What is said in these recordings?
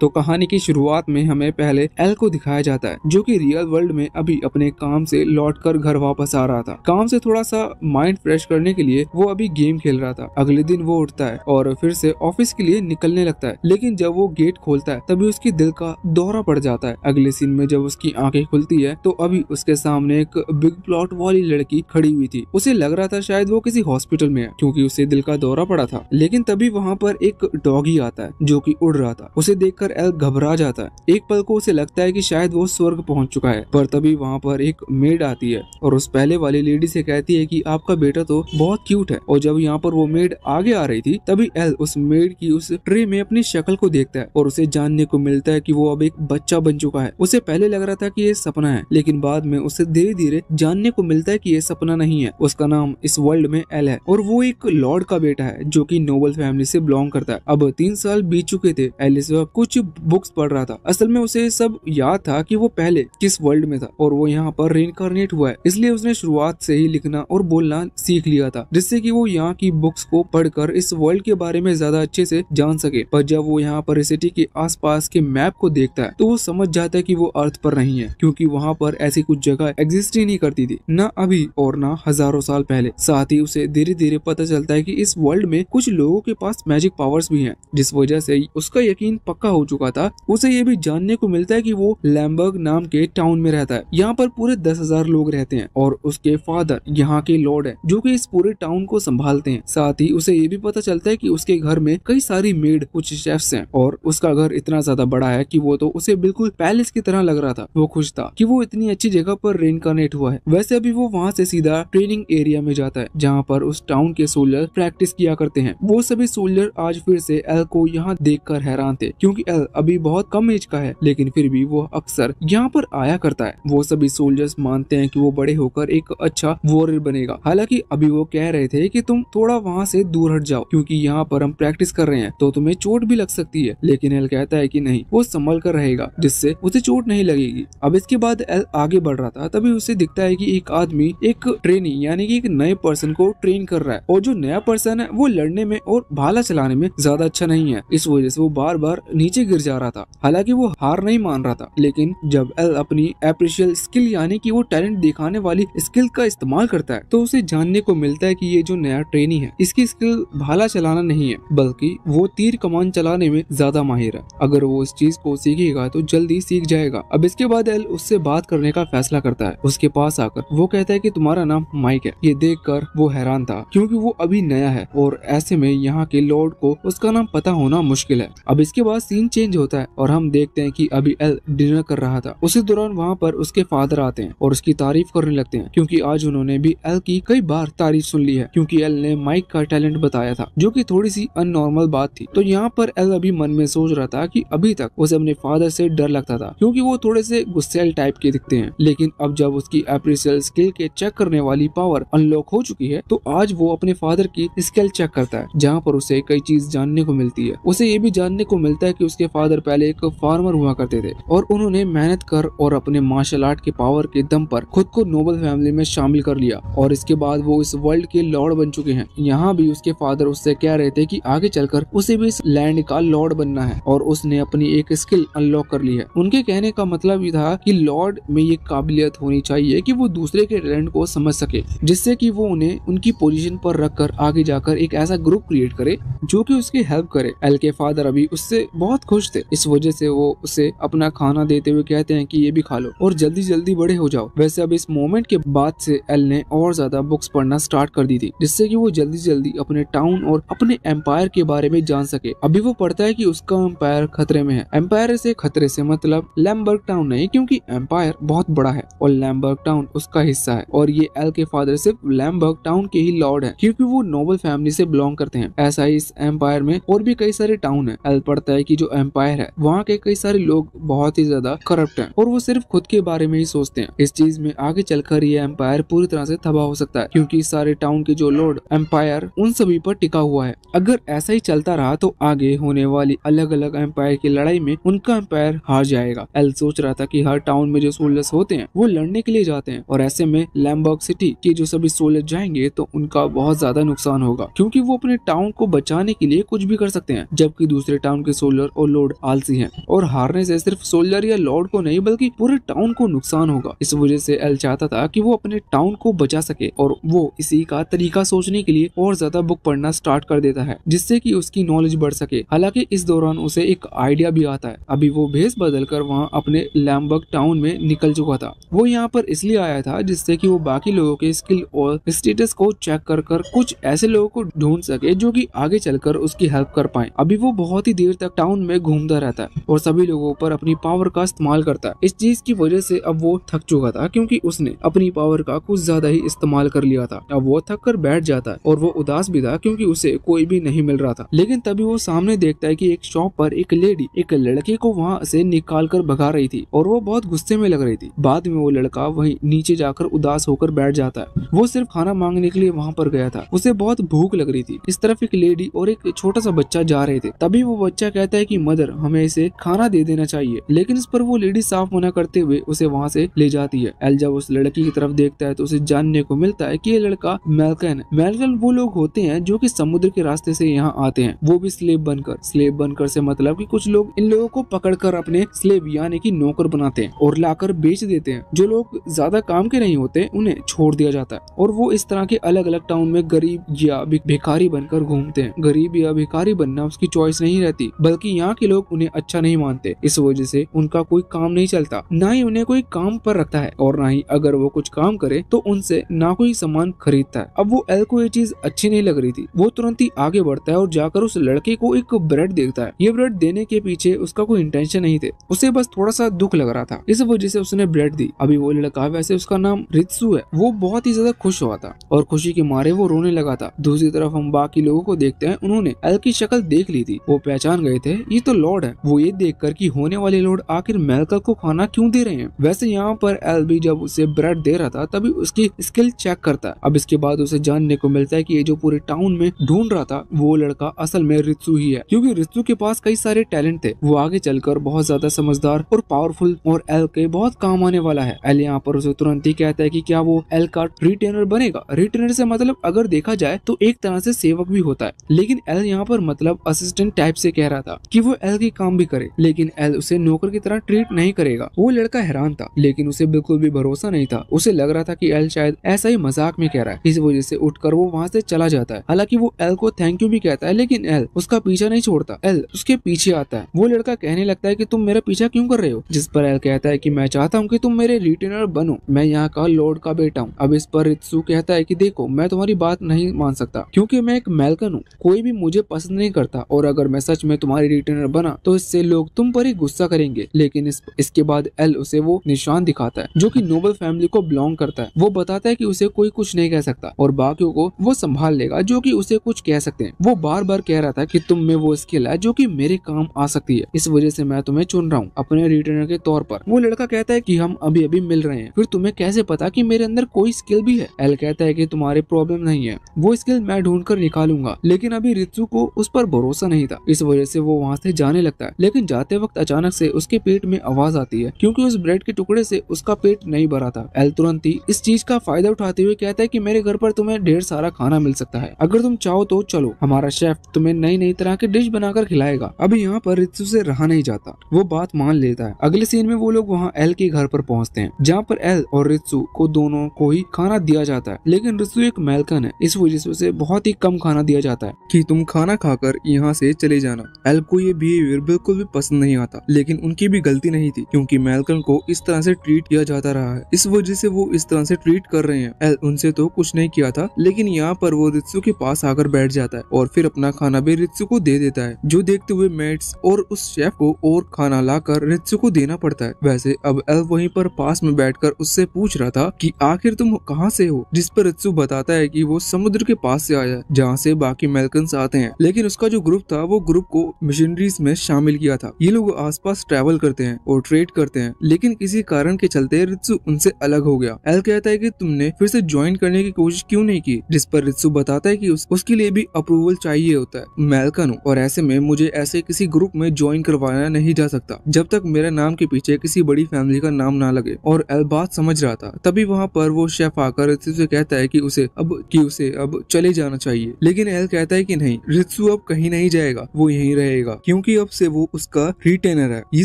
तो कहानी की शुरुआत में हमें पहले एल को दिखाया जाता है, जो कि रियल वर्ल्ड में अभी अपने काम से लौटकर घर वापस आ रहा था। काम से थोड़ा सा माइंड फ्रेश करने के लिए वो अभी गेम खेल रहा था। अगले दिन वो उठता है और फिर से ऑफिस के लिए निकलने लगता है, लेकिन जब वो गेट खोलता है तभी उसके दिल का दौरा पड़ जाता है। अगले सीन में जब उसकी आंखें खुलती है तो अभी उसके सामने एक बिग प्लॉट वाली लड़की खड़ी हुई थी। उसे लग रहा था शायद वो किसी हॉस्पिटल में है, क्योंकि उसे दिल का दौरा पड़ा था। लेकिन तभी वहाँ पर एक डॉगी आता है जो कि उड़ रहा था। उसे देखकर एल घबरा जाता है। एक पल को उसे लगता है कि शायद वो स्वर्ग पहुंच चुका है, पर तभी वहाँ पर एक मेड आती है और उस पहले वाली लेडी से कहती है कि आपका बेटा तो बहुत क्यूट है। और जब यहाँ पर वो मेड आगे आ रही थी तभी एल उस मेड की उस ट्रे में अपनी शक्ल को देखता है और उसे जानने को मिलता है कि वो अब एक बच्चा बन चुका है। उसे पहले लग रहा था कि ये सपना है, लेकिन बाद में उसे धीरे धीरे जानने को मिलता है कि ये सपना नहीं है। उसका नाम इस वर्ल्ड में एल है और वो एक लॉर्ड का बेटा है जो कि नोबल फैमिली से बिलोंग करता है। अब 3 साल बीत चुके थे। एल इस वक्त कुछ बुक्स पढ़ रहा था। असल में उसे सब याद था कि वो पहले किस वर्ल्ड में था और वो यहाँ पर रीइंकार्नेट हुआ है, इसलिए उसने शुरुआत से ही लिखना और बोलना सीख लिया था, जिससे कि वो यहाँ की बुक्स को पढ़कर इस वर्ल्ड के बारे में ज्यादा अच्छे से जान सके। पर जब वो यहाँ पर सिटी के आसपास के मैप को देखता है तो वो समझ जाता है कि वो अर्थ पर नहीं है, क्योंकि वहाँ पर ऐसी कुछ जगह एग्जिस्ट ही नहीं करती थी, न अभी और न हजारों साल पहले। साथ ही उसे धीरे धीरे पता चलता है कि इस वर्ल्ड में कुछ लोगों के पास मैजिक पावर्स भी हैं, जिस वजह से उसका यकीन पक्का हो चुका था। उसे ये भी जानने को मिलता है कि वो लैम्बर्ग नाम के टाउन में रहता है। यहाँ पर पूरे 10,000 लोग रहते हैं और उसके फादर यहाँ के लॉर्ड है जो कि इस पूरे टाउन को संभालते हैं। साथ ही उसे ये भी पता चलता है कि उसके घर में कई सारी मेड, कुछ शेफ्स हैं और उसका घर इतना ज्यादा बड़ा है कि वो तो उसे बिल्कुल पैलेस की तरह लग रहा था। वो खुश था कि वो इतनी अच्छी जगह पर रीइंकार्नेट हुआ है। वैसे अभी वो वहाँ से सीधा ट्रेनिंग एरिया में जाता है जहाँ पर उस टाउन के सोल्जर प्रैक्टिस किया करते हैं। वो सभी सोल्जर आज फिर से एल को यहाँ देखकर हैरान थे, क्योंकि एल अभी बहुत कम एज का है, लेकिन फिर भी वो अक्सर यहाँ पर आया करता है। वो सभी सोल्जर्स मानते हैं कि वो बड़े होकर एक अच्छा वॉरियर बनेगा। हालांकि अभी वो कह रहे थे कि तुम थोड़ा वहाँ से दूर हट जाओ, क्योंकि यहाँ पर हम प्रैक्टिस कर रहे हैं तो तुम्हें चोट भी लग सकती है। लेकिन एल कहता है कि नहीं, वो संभल कर रहेगा जिससे उसे चोट नहीं लगेगी। अब इसके बाद एल आगे बढ़ रहा था, तभी उसे दिखता है कि एक आदमी एक ट्रेनी यानी कि एक नए पर्सन को ट्रेन कर रहा है और जो नया पर्सन है वो लड़ने में और भाला चलाने में ज्यादा अच्छा नहीं है। इस वजह से वो बार बार नीचे गिर जा रहा था। हालांकि वो हार नहीं मान रहा था, लेकिन जब एल अपनी एप्रिशियल स्किल यानी कि वो टैलेंट दिखाने वाली स्किल का इस्तेमाल करता है तो उसे जानने को मिलता है कि ये जो नया ट्रेनी है इसकी स्किल भाला चलाना नहीं है, बल्कि वो तीर कमान चलाने में ज्यादा माहिर है। अगर वो इस चीज को सीखेगा तो जल्दी सीख जाएगा। अब इसके बाद एल उससे बात करने का फैसला करता है। उसके पास आकर वो कहता है कि तुम्हारा नाम माइक है। ये देखकर वो हैरान था, क्योंकि वो अभी नया है और ऐसे में यहाँ के लॉर्ड को उसका नाम पता होना मुश्किल है। अब इसके बाद सीन चेंज होता है और हम देखते हैं कि अभी एल डिनर कर रहा था। उसी दौरान वहाँ पर उसके फादर आते हैं और उसकी तारीफ करने लगते हैं, क्योंकि आज उन्होंने भी एल की कई बार तारीफ सुन ली है, क्योंकि एल ने माइक का टैलेंट बताया था, जो कि थोड़ी सी अननॉर्मल बात थी। तो यहाँ पर एल अभी मन में सोच रहा था कि अभी तक उसे अपने फादर से डर लगता था, क्योंकि वो थोड़े से गुस्सैल टाइप के दिखते हैं। लेकिन अब जब उसकी एप्रिशियल स्किल के चेक करने वाली पावर अनलॉक हो चुकी है तो आज वो अपने फादर की स्किल चेक करता है, जहाँ पर उसे कई चीज जानने को मिलती है। उसे ये भी जानने को मिलता है कि उसके फादर पहले एक फार्मर हुआ करते थे और उन्होंने मेहनत कर और अपने मार्शल आर्ट के पावर के दम पर खुद को नोबल फैमिली में शामिल कर लिया और इसके बाद वो इस वर्ल्ड के लॉर्ड बन चुके हैं। यहाँ भी उसके फादर उससे कह रहे थे कि आगे चलकर उसे भी इस लैंड का लॉर्ड बनना है और उसने अपनी एक स्किल अनलॉक कर ली है। उनके कहने का मतलब ये था कि लॉर्ड में ये काबिलियत होनी चाहिए कि वो दूसरे के टैलेंट को समझ सके, जिससे कि वो उन्हें उनकी पोजीशन पर रखकर आगे जाकर एक ऐसा ग्रुप क्रिएट करे जो कि उसकी हेल्प करे। एल के फादर अभी उससे बहुत खुश थे, इस वजह से वो उसे अपना खाना देते हुए कहते हैं कि ये भी खा लो और जल्दी जल्दी बड़े हो जाओ। वैसे अब इस मोमेंट के बाद से एल ने और ज्यादा बुक्स पढ़ना स्टार्ट कर दी थी, जिससे कि वो जल्दी जल्दी अपने टाउन और अपने एम्पायर के बारे में जान सके। अभी वो पढ़ता है कि उसका एम्पायर खतरे में है। एम्पायर से खतरे से मतलब लैम्बर्ग टाउन नहीं, क्योंकि एम्पायर बहुत बड़ा है और लैम्बर्ग टाउन उसका हिस्सा है और ये एल के फादर सिर्फ लैम्बर्ग टाउन के ही लॉर्ड है, क्योंकि वो नोबल फैमिली से बिलोंग करते हैं। ऐसा ही इस एम्पायर में और भी कई सारे टाउन है। एल पढ़ता है कि जो एम्पायर है वहाँ के कई सारे लोग बहुत ही ज्यादा करप्ट हैं और वो सिर्फ खुद के बारे में ही सोचते हैं। इस चीज में आगे चलकर ये एम्पायर पूरी तरह से तबाह हो सकता है, क्योंकि सारे टाउन के जो लॉर्ड एम्पायर उन सभी पर टिका हुआ है। अगर ऐसा ही चलता रहा तो आगे होने वाली अलग अलग एम्पायर की लड़ाई में उनका एम्पायर हार जाएगा। एल सोच रहा था कि हर टाउन में जो सोल्जर्स होते हैं वो लड़ने के लिए जाते हैं और ऐसे में लैम्बर्ग सिटी के जो सभी सोल्जर जाएंगे तो उनका बहुत ज्यादा नुकसान होगा, क्योंकि वो अपने टाउन को बचाने के लिए कुछ भी कर सकते हैं, जबकि दूसरे टाउन के सोल्जर और लॉर्ड आलसी हैं और हारने से सिर्फ सोल्जर या लॉर्ड को नहीं बल्कि पूरे टाउन को नुकसान होगा। इस वजह से एल चाहता था कि वो अपने टाउन को बचा सके और वो इसी का तरीका सोचने के लिए और ज्यादा बुक पढ़ना स्टार्ट कर देता है जिससे कि उसकी नॉलेज बढ़ सके। हालांकि इस दौरान उसे एक आइडिया भी आता है। अभी वो भेस बदलकर वहाँ अपने लैम्बर्ग टाउन में निकल चुका था। वो यहाँ पर इसलिए आया था जिससे कि वो बाकी लोगों के स्किल और स्टेटस को चेक कर कुछ ऐसे लोगों को ढूंढ सके जो कि आगे चलकर उसकी हेल्प कर पाए। अभी वो बहुत ही देर तक टाउन में घूमता रहता है और सभी लोगों पर अपनी पावर का इस्तेमाल करता है। इस चीज की वजह से अब वो थक चुका था क्योंकि उसने अपनी पावर का कुछ ज्यादा ही इस्तेमाल कर लिया था। अब वो थक कर बैठ जाता है और वो उदास भी था क्योंकि उसे कोई भी नहीं मिल रहा था। लेकिन तभी वो सामने देखता है कि एक शॉप पर एक लेडी एक लड़के को वहाँ से निकाल कर भगा रही थी और वो बहुत गुस्से में लग रही थी। बाद में वो लड़का वहीं नीचे जाकर उदास होकर बैठ जाता है। वो सिर्फ खाना मांगने के लिए वहाँ पर गया था। उसे बहुत भूख लग रही थी। इस तरफ एक लेडी और एक छोटा सा बच्चा जा रहे थे। तभी वो बच्चा कहता है कि मदर हमें इसे खाना दे देना चाहिए, लेकिन इस पर वो लेडी साफ मना करते हुए उसे वहाँ से ले जाती है। एल जब उस लड़की की तरफ देखता है तो उसे जानने को मिलता है कि ये लड़का मैल्कन है। मैल्कन वो लोग होते हैं जो कि समुद्र के रास्ते से यहाँ आते हैं, वो भी स्लेव बनकर। स्लेव बनकर से मतलब कि कुछ लोग इन लोगों को पकड़कर अपने स्लेव यानी कि नौकर बनाते हैं और लाकर बेच देते हैं। जो लोग ज्यादा काम के नहीं होते उन्हें छोड़ दिया जाता है और वो इस तरह के अलग अलग टाउन में गरीब या भिखारी बनकर घूमते हैं। गरीब या भिखारी बनना उसकी चॉइस नहीं रहती, बल्कि यहाँ के लोग उन्हें अच्छा नहीं मानते। इस वजह से उनका कोई काम नहीं चलता, ना ही उन्हें कोई काम पर रखता है और ना ही अगर वो कुछ काम करे तो उनसे ना कोई सामान खरीदता है। अब वो एल को ये चीज अच्छी नहीं लग रही थी। वो तुरंत ही आगे बढ़ता है और जाकर उस लड़के को एक ब्रेड देता है। ये ब्रेड देने के पीछे उसका कोई इंटेंशन नहीं थे, उसे बस थोड़ा सा दुख लग रहा था, इस वजह से उसने ब्रेड दी। अभी वो लड़का, वैसे उसका नाम रित्सु है, वो बहुत ही ज्यादा खुश हुआ था और खुशी के मारे वो रोने लगा था। दूसरी तरफ हम बाकी लोगों को देखते हैं, उन्होंने एल की शक्ल देख ली थी। वो पहचान गए थे ये तो लॉर्ड है। वो ये देखकर कि होने वाले लॉर्ड आखिर मैल्कल को खाना क्यों दे रहे हैं। वैसे यहाँ पर एल भी जब उसे ब्रेड दे रहा था तभी उसकी स्किल चेक करता है। अब इसके बाद उसे जानने को मिलता है कि ये जो पूरे टाउन में ढूंढ रहा था वो लड़का असल में रित्सु ही है, क्योंकि रित्सु के पास कई सारे टैलेंट थे। वो आगे चलकर बहुत ज्यादा समझदार और पावरफुल और एल के बहुत काम आने वाला है। एल यहाँ पर उसे तुरंत ही कहता है कि क्या वो एल का रिटेनर बनेगा। रिटेनर से मतलब अगर देखा जाए तो एक तरह से सेवक भी होता है, लेकिन एल यहाँ पर मतलब असिस्टेंट टाइप से कह रहा था कि वो एल के काम भी करे, लेकिन एल उसे नौकर की तरह ट्रीट नहीं करेगा। वो लड़का हैरान था, लेकिन उसे बिल्कुल भी भरोसा नहीं था। उसे लग रहा था कि एल शायद ऐसा ही मजाक में कह रहा है। इस वजह से उठकर वो वहाँ से चला जाता है। हालांकि वो एल को थैंक यू भी कहता है, लेकिन एल उसका पीछा नहीं छोड़ता। एल उसके पीछे आता है। वो लड़का कहने लगता है कि तुम मेरा पीछा क्यों कर रहे हो, जिस पर एल कहता है कि मैं चाहता हूँ कि तुम मेरे रिटेनर बनो, मैं यहाँ का लॉर्ड का बेटा हूँ। अब इस पर रित्सु कहता है कि देखो मैं तुम्हारी बात नहीं मान सकता क्योंकि मैं एक मैल्कन हूँ, कोई भी मुझे पसंद नहीं करता और अगर मैं सच में तुम्हारी रिटेनर बना तो इससे लोग तुम पर ही गुस्सा करेंगे। लेकिन इसके बाद एल उसे वो निशान दिखाता है जो कि नोबल फैमिली को बिलोंग करता है। वो बताता है कि उसे कोई कुछ नहीं कह सकता और बाकियों को वो संभाल लेगा जो कि उसे कुछ कह सकते हैं। वो बार बार कह रहा था कि तुम में वो स्किल है जो कि मेरे काम आ सकती है, इस वजह से मैं तुम्हें चुन रहा हूँ अपने रिटेनर के तौर पर। वो लड़का कहता है कि हम अभी अभी मिल रहे हैं, फिर तुम्हें कैसे पता कि मेरे अंदर कोई स्किल भी है। एल कहता है कि तुम्हारे प्रॉब्लम नहीं है, वो स्किल मैं ढूंढ कर निकालूंगा। लेकिन अभी रित्सु को उस पर भरोसा नहीं था, इस वजह से वो वहाँ से जाने लगता है। लेकिन जाते वक्त अचानक से उसके पेट में आवाज आती है क्योंकि उस ब्रेड के टुकड़े से उसका पेट नहीं भरा था। एल तुरंत ही इस चीज का फायदा उठाते हुए कहता है कि मेरे घर पर तुम्हें ढेर सारा खाना मिल सकता है, अगर तुम चाहो तो चलो, हमारा शेफ तुम्हें नई नई तरह के डिश बनाकर खिलाएगा। अभी यहाँ पर रित्सु से रहा नहीं जाता, वो बात मान लेता है। अगले सीन में वो लोग वहाँ एल के घर पर पहुँचते हैं जहाँ पर एल और रित्सु को दोनों को ही खाना दिया जाता है। लेकिन रित्सु एक मैल्कन है, इस वजह से उसे बहुत ही कम खाना दिया जाता है कि तुम खाना खाकर यहाँ से चले जाना। एल को ये बिहेवियर बिल्कुल भी पसंद नहीं आता, लेकिन उनकी भी गलती नहीं थी क्योंकि मैल्कन को इस तरह से ट्रीट किया जाता रहा है, इस वजह से वो इस तरह से ट्रीट कर रहे हैं। एल उनसे तो कुछ नहीं किया था, लेकिन यहाँ पर वो रित्सु के पास आकर बैठ जाता है और फिर अपना खाना भी रित्सु को दे देता है, जो देखते हुए मेट्स और उस शेफ को और खाना लाकर रित्सु को देना पड़ता है। वैसे अब एल वहीं पर पास में बैठकर उससे पूछ रहा था कि आखिर तुम कहाँ से हो, जिस पर रित्सु बताता है कि वो समुद्र के पास से आया है जहाँ से बाकी मैल्कन्स आते हैं, लेकिन उसका जो ग्रुप था वो ग्रुप को मिशनरीज में शामिल किया था। ये लोग आसपास ट्रैवल करते हैं और ट्रेड करते हैं, लेकिन किसी कारण के चलते रित्सु उनसे अलग हो गया। एल कहता है कि तुमने फिर से ज्वाइन करने की कोशिश क्यों नहीं की, जिस पर रित्सु बताता है कि उसके लिए भी अप्रूवल चाहिए होता है। मैल्कन हूँ और ऐसे में मुझे ऐसे किसी ग्रुप में ज्वाइन करवाया नहीं जा सकता जब तक मेरे नाम के पीछे किसी बड़ी फैमिली का नाम ना लगे। और एल बात समझ रहा था। तभी वहाँ पर वो शेफ आकर रित्सु से कहता है कि उसे अब चले जाना चाहिए, लेकिन एल कहता है कि नहीं, रित्सु अब कहीं नहीं जाएगा, वो यहीं रहेगा क्योंकि अब से वो उसका रिटेनर है। ये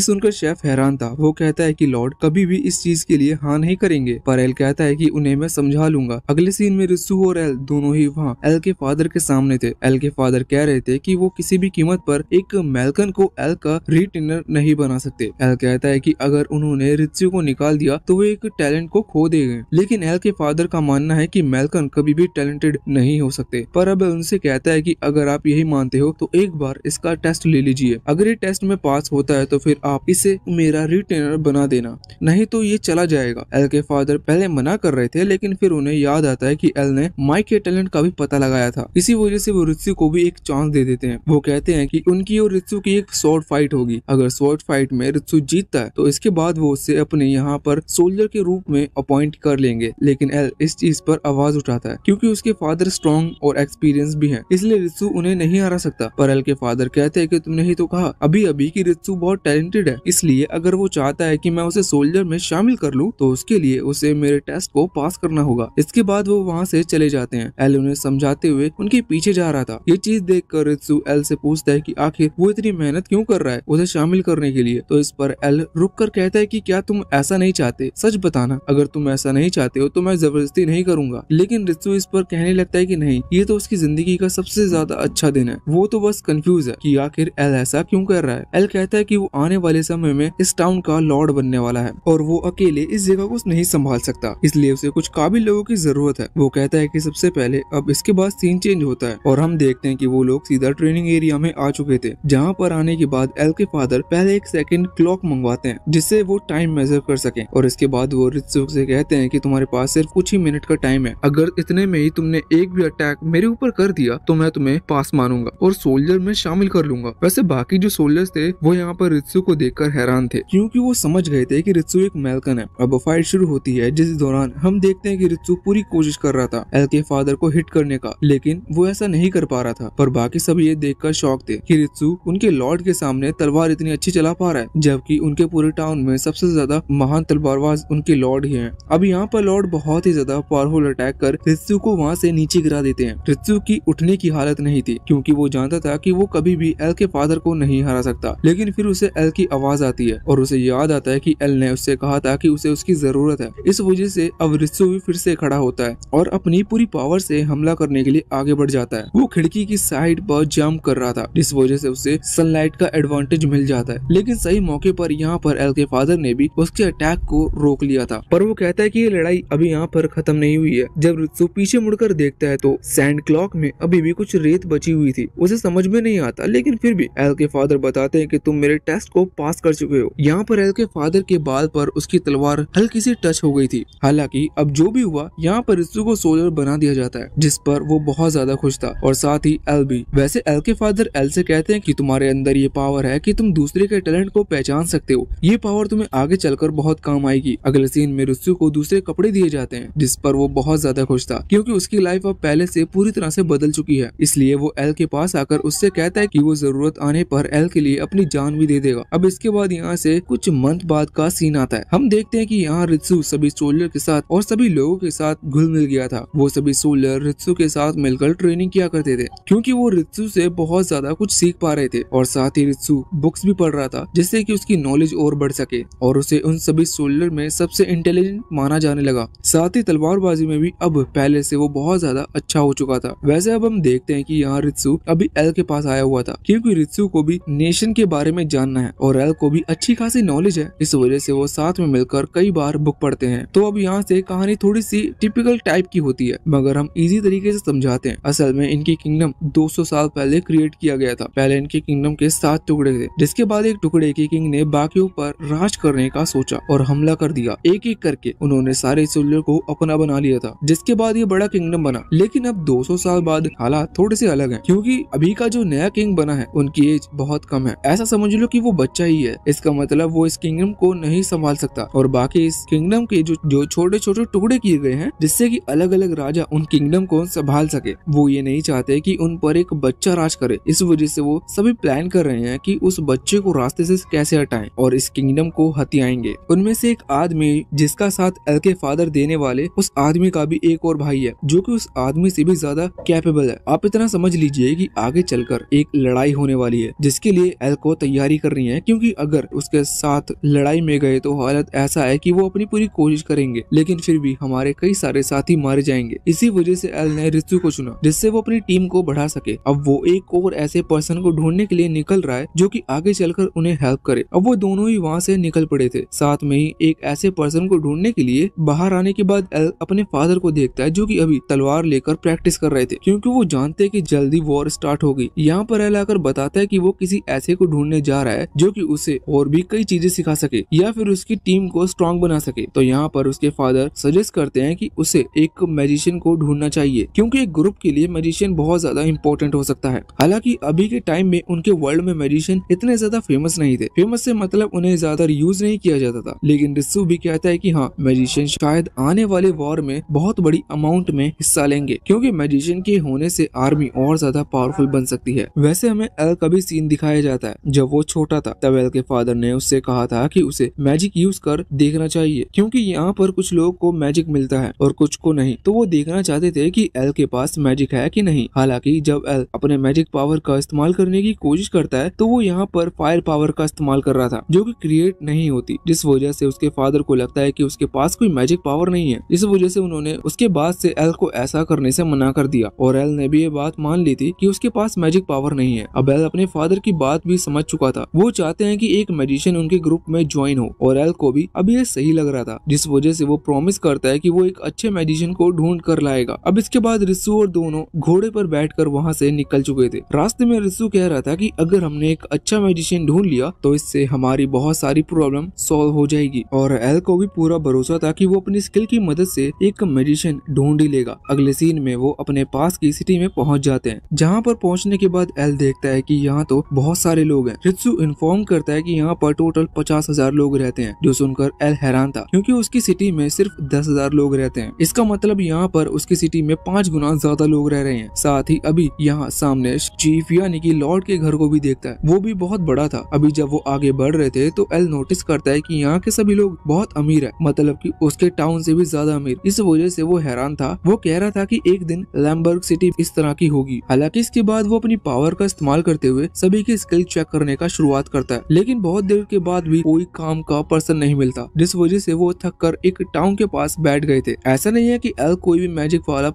सुनकर शेफ हैरान था। वो कहता है कि लॉर्ड कभी भी इस चीज के लिए हाँ नहीं करेंगे, पर एल कहता है कि उन्हें मैं समझा लूंगा। अगले सीन में रित्सु और एल दोनों ही वहाँ एल के फादर के सामने थे। एल के फादर कह रहे थे कि वो किसी भी कीमत पर एक मेल्कन को एल का रिटेनर नहीं बना सकते। एल कहता है कि अगर उन्होंने रित्सु को निकाल दिया तो वो एक टैलेंट को खो देंगे, लेकिन एल के फादर का मानना है कि मेल्कन कभी भी टैलेंटेड नहीं हो सकते। पर अब उनसे कहता है कि अगर आप यही मानते हो तो एक बार इसका टेस्ट ले लीजिए। अगर ये टेस्ट में पास होता है तो फिर आप इसे मेरा रिटेनर बना देना, नहीं तो ये चला जाएगा। एल के फादर पहले मना कर रहे थे, लेकिन फिर उन्हें याद आता है कि एल ने माइक के टैलेंट का भी पता लगाया था। इसी वजह से वो रित्सु को भी एक चांस दे देते हैं। वो कहते हैं कि उनकी और रित्सु की एक स्वॉर्ड फाइट होगी। अगर स्वॉर्ड फाइट में रित्सु जीतता है तो इसके बाद वो उससे अपने यहाँ पर सोल्जर के रूप में अपॉइंट कर लेंगे। लेकिन एल इस चीज पर आवाज उठाता है क्योंकि उसके फादर स्ट्रॉन्ग और एक्सपीरियंस भी है, इसलिए रित्सु उन्हें नहीं हरा सकता। पर एल के फादर कहते हैं कि तुमने ही तो कहा अभी अभी कि रित्सु बहुत टैलेंटेड है, इसलिए अगर वो चाहता है कि मैं उसे सोल्जर में शामिल कर लूं तो उसके लिए उसे मेरे टेस्ट को पास करना होगा। इसके बाद वो वहाँ से चले जाते हैं। एल उन्हें समझाते हुए उनके पीछे जा रहा था। ये चीज देखकर रित्सु एल से पूछता है कि आखिर वो इतनी मेहनत क्यों कर रहा है उसे शामिल करने के लिए। तो इस पर एल रुक कर कहता है कि क्या तुम ऐसा नहीं चाहते, सच बताना, अगर तुम ऐसा नहीं चाहते हो तो मैं जबरदस्ती नहीं करूंगा। लेकिन रित्सु इस पर कहने लगता है कि नहीं, ये तो उसकी जिंदगी का सबसे ज्यादा अच्छा दिन है, वो तो बस कंफ्यूज है कि आखिर एल ऐसा क्यों कर रहा है। एल कहता है कि वो आने वाले समय में इस टाउन का लॉर्ड बनने वाला है और वो अकेले इस जगह को नहीं संभाल सकता, इसलिए उसे कुछ काबिल लोगों की जरूरत है। वो कहता है कि सबसे पहले अब इसके बाद सीन चेंज होता है और हम देखते हैं कि वो लोग सीधा ट्रेनिंग एरिया में आ चुके थे, जहाँ पर आने के बाद एल के फादर पहले एक सेकंड क्लॉक मंगवाते हैं जिससे वो टाइम मेजर कर सके और इसके बाद वो रित्सु से कहते हैं कि तुम्हारे पास सिर्फ कुछ ही मिनट का टाइम है, अगर इतने में ही तुमने एक भी अटैक मेरे ऊपर कर दिया तो मैं तुम्हें पास मानूंगा और सोल्जर में शामिल कर लूंगा। वैसे बाकी जो सोल्जर्स थे वो यहाँ पर रित्सु को देखकर हैरान थे क्योंकि वो समझ गए थे कि रित्सु एक मेल्कन है। अब फाइट शुरू होती है जिस दौरान हम देखते हैं कि रित्सु पूरी कोशिश कर रहा था एल के फादर को हिट करने का, लेकिन वो ऐसा नहीं कर पा रहा था। पर बाकी सब ये देखकर शॉक थे कि रित्सु उनके लॉर्ड के सामने तलवार इतनी अच्छी चला पा रहा है, जबकि उनके पूरे टाउन में सबसे ज्यादा महान तलवारबाज उनके लॉर्ड ही हैं। अब यहाँ पर लॉर्ड बहुत ही ज्यादा पावरफुल अटैक कर रित्सु को वहाँ से नीचे गिरा देते हैं। रित्सु की उठने की हालत नहीं थी क्योंकि वो जानता था कि वो कभी भी एल के फादर को नहीं हरा सकता। लेकिन फिर उसे एल की आवाज आती है और उसे याद आता है कि एल ने उससे कहा था कि उसे उसकी जरूरत है। इस वजह से अब रित्सु भी फिर से खड़ा होता है और अपनी पूरी पावर से हमला करने के लिए आगे बढ़ जाता है। वो खिड़की की साइड पर जंप कर रहा था जिस वजह से उसे सनलाइट का एडवांटेज मिल जाता है, लेकिन सही मौके पर यहाँ पर एल के फादर ने भी उसके अटैक को रोक लिया था। पर वो कहता है कि ये लड़ाई अभी यहाँ पर खत्म नहीं हुई है। जब रित्सु पीछे मुड़कर देखता है तो सैंड क्लॉक में अभी भी कुछ रेत बची हुई थी। उसे समझ में नहीं आता, लेकिन फिर भी एल के फादर बताते हैं कि तुम मेरे टेस्ट को पास कर चुके हो। यहाँ पर एल के फादर के बाल पर उसकी तलवार हल्की सी टच हो गई थी। हालांकि अब जो भी हुआ यहाँ पर रित्सु को सोल्जर बना दिया जाता है, जिस पर वो बहुत ज्यादा खुश था और साथ ही एल भी। वैसे एल के फादर एल से कहते हैं कि तुम्हारे अंदर ये पावर है कि तुम दूसरे के टैलेंट को पहचान सकते हो, ये पावर तुम्हें आगे चलकर बहुत काम आएगी। अगले सीन में रित्सु को दूसरे कपड़े दिए जाते हैं जिस पर वो बहुत ज्यादा खुश था क्योंकि उसकी लाइफ अब पहले से पूरी तरह से बदल चुकी है। इसलिए वो एल के पास आकर उससे कहता है कि वो जरूरत आने पर एल के लिए अपनी जान भी दे देगा। अब इसके बाद यहाँ से कुछ मंथ बाद का सीन आता है। हम देखते हैं कि यहाँ रित्सु सभी सोल्जर के साथ और सभी लोगों के साथ घुल मिल गया था। वो सभी सोल्जर रित्सु के साथ मिलकर ट्रेनिंग किया करते थे क्योंकि वो रित्सु से बहुत ज्यादा कुछ सीख पा रहे थे और साथ ही रित्सु बुक्स भी पढ़ रहा था जिससे कि उसकी नॉलेज और बढ़ सके और उसे उन सभी सोल्जर में सबसे इंटेलिजेंट माना जाने लगा। साथ ही तलवारबाजी में भी अब पहले से वो बहुत ज्यादा अच्छा हो चुका था। वैसे अब हम देखते हैं कि यहाँ रित्सु अभी एल के पास आया हुआ था क्योंकि रित्सु को भी नेशन के बारे में जानना है और एल को भी अच्छी खासी नॉलेज है। इस वजह से वो साथ में मिलकर कई बार बुक पढ़ते हैं। तो अब यहाँ से कहानी थोड़ी सी टिपिकल टाइप की होती है मगर हम इजी तरीके से समझाते हैं। असल में इनकी किंगडम 200 साल पहले क्रिएट किया गया था। पहले इनके किंगडम के 7 टुकड़े थे जिसके बाद एक टुकड़े के किंग ने बाकियों पर राज करने का सोचा और हमला कर दिया। एक एक करके उन्होंने सारे सोल्जर को अपना बना लिया था जिसके बाद ये बड़ा किंगडम बना। लेकिन अब 200 साल बाद हालात थोड़े से अलग हैं क्योंकि अभी का जो नया किंग बना है उनकी एज बहुत कम है। ऐसा समझ लो कि वो बच्चा ही है। इसका मतलब वो इस किंगडम को नहीं संभाल सकता और बाकी इस किंगडम के जो छोटे छोटे टुकड़े किए गए हैं जिससे कि अलग अलग राजा उन किंगडम को संभाल सके, वो ये नहीं चाहते कि उन पर एक बच्चा राज करे। इस वजह से वो सभी प्लान कर रहे हैं कि उस बच्चे को रास्ते से कैसे हटाएं और इस किंगडम को हथियाएंगे। उनमें से एक आदमी जिसका साथ एल के फादर देने वाले उस आदमी का भी एक और भाई है जो कि उस आदमी से भी ज्यादा कैपेबल है। आप इतना समझ लीजिए कि आगे चलकर एक लड़ाई होने वाली रही है, जिसके लिए एल को तैयारी करनी है, क्योंकि अगर उसके साथ लड़ाई में गए तो हालत ऐसा है कि वो अपनी पूरी कोशिश करेंगे, लेकिन फिर भी हमारे कई सारे साथी मारे जाएंगे। इसी वजह से एल ने रित्सु को चुना, जिससे वो अपनी टीम को बढ़ा सके। अब वो एक और ऐसे पर्सन को ढूंढने के लिए निकल रहा है जो कि आगे चलकर उन्हें हेल्प करे। अब वो दोनों ही वहाँ से निकल पड़े थे। साथ में ही एक ऐसे पर्सन को ढूंढने के लिए बाहर आने के बाद एल अपने फादर को देखता है, जो कि अभी तलवार लेकर प्रैक्टिस कर रहे थे, क्योंकि वो जानते हैं कि जल्दी वॉर स्टार्ट होगी। यहाँ पर एल आकर बताता है कि वो किसी ऐसे को ढूंढने जा रहा है जो कि उसे और भी कई चीजें सिखा सके या फिर उसकी टीम को स्ट्रॉन्ग बना सके। तो यहाँ पर उसके फादर सजेस्ट करते हैं कि उसे एक मैजिशियन को ढूंढना चाहिए, क्योंकि एक ग्रुप के लिए मैजिशियन बहुत ज्यादा इंपॉर्टेंट हो सकता है। हालांकि अभी के टाइम में उनके वर्ल्ड में मैजिशियन इतने ज्यादा फेमस नहीं थे। फेमस से मतलब उन्हें ज्यादा यूज नहीं किया जाता था, लेकिन रित्सु भी कहता है कि हाँ, मैजिशियन शायद आने वाले वॉर में बहुत बड़ी अमाउंट में हिस्सा लेंगे, क्योंकि मैजिशियन के होने से आर्मी और ज्यादा पावरफुल बन सकती है। वैसे हमें एल का भी सीन दिखाया जाता है। जब वो छोटा था तब एल के फादर ने उससे कहा था कि उसे मैजिक यूज कर देखना चाहिए, क्योंकि यहाँ पर कुछ लोग को मैजिक मिलता है और कुछ को नहीं। तो वो देखना चाहते थे कि एल के पास मैजिक है कि नहीं। हालांकि जब एल अपने मैजिक पावर का इस्तेमाल करने की कोशिश करता है तो वो यहाँ पर फायर पावर का इस्तेमाल कर रहा था, जो कि क्रिएट नहीं होती, जिस वजह से उसके फादर को लगता है कि उसके पास कोई मैजिक पावर नहीं है। इस वजह से उन्होंने उसके बाद से एल को ऐसा करने से मना कर दिया, और एल ने भी ये बात मान ली थी कि उसके पास मैजिक पावर नहीं है। अब एल अपने फादर की बात भी समझ चुका था। वो चाहते हैं कि एक मैजिशियन उनके ग्रुप में ज्वाइन हो, और एल को भी अब ये सही लग रहा था, जिस वजह से वो प्रॉमिस करता है कि वो एक अच्छे मैजिशियन को ढूंढ कर लाएगा। अब इसके बाद रित्सु और दोनों घोड़े पर बैठकर वहाँ से निकल चुके थे। रास्ते में रित्सु कह रहा था कि अगर हमने एक अच्छा मैजिशियन ढूंढ लिया तो इससे हमारी बहुत सारी प्रॉब्लम सॉल्व हो जाएगी, और एल को भी पूरा भरोसा था कि वो अपनी स्किल की मदद से एक मैजिशियन ढूंढ ही लेगा। अगले सीन में वो अपने पास की सिटी में पहुंच जाते हैं, जहाँ पर पहुंचने के बाद एल देखता है कि यहाँ तो बहुत सारे लोग हैं। रित्सु इन्फॉर्म करता है कि यहाँ पर टोटल 50,000 लोग रहते हैं, जो सुनकर एल हैरान था, क्योंकि उसकी सिटी में सिर्फ 10,000 लोग रहते हैं। इसका मतलब यहाँ पर उसकी सिटी में 5 गुना ज्यादा लोग रह रहे हैं। साथ ही अभी यहाँ सामने चीफ यानी कि लॉर्ड के घर को भी देखता है, वो भी बहुत बड़ा था। अभी जब वो आगे बढ़ रहे थे तो एल नोटिस करता है कि यहाँ के सभी लोग बहुत अमीर है, मतलब कि उसके टाउन से भी ज्यादा अमीर। इस वजह से वो हैरान था। वो कह रहा था कि एक दिन लैम्बर्ग सिटी इस तरह की होगी। हालांकि इसके बाद वो अपनी पावर का इस्तेमाल करते हुए सभी की स्किल चेक करने का शुरुआत करता है, लेकिन बहुत देर के बाद भी कोई काम का पर्सन नहीं मिलता, जिस वजह से वो थक कर एक टाउन के पास बैठ गए थे। ऐसा नहीं है कि एल कोई भी मैजिक वाला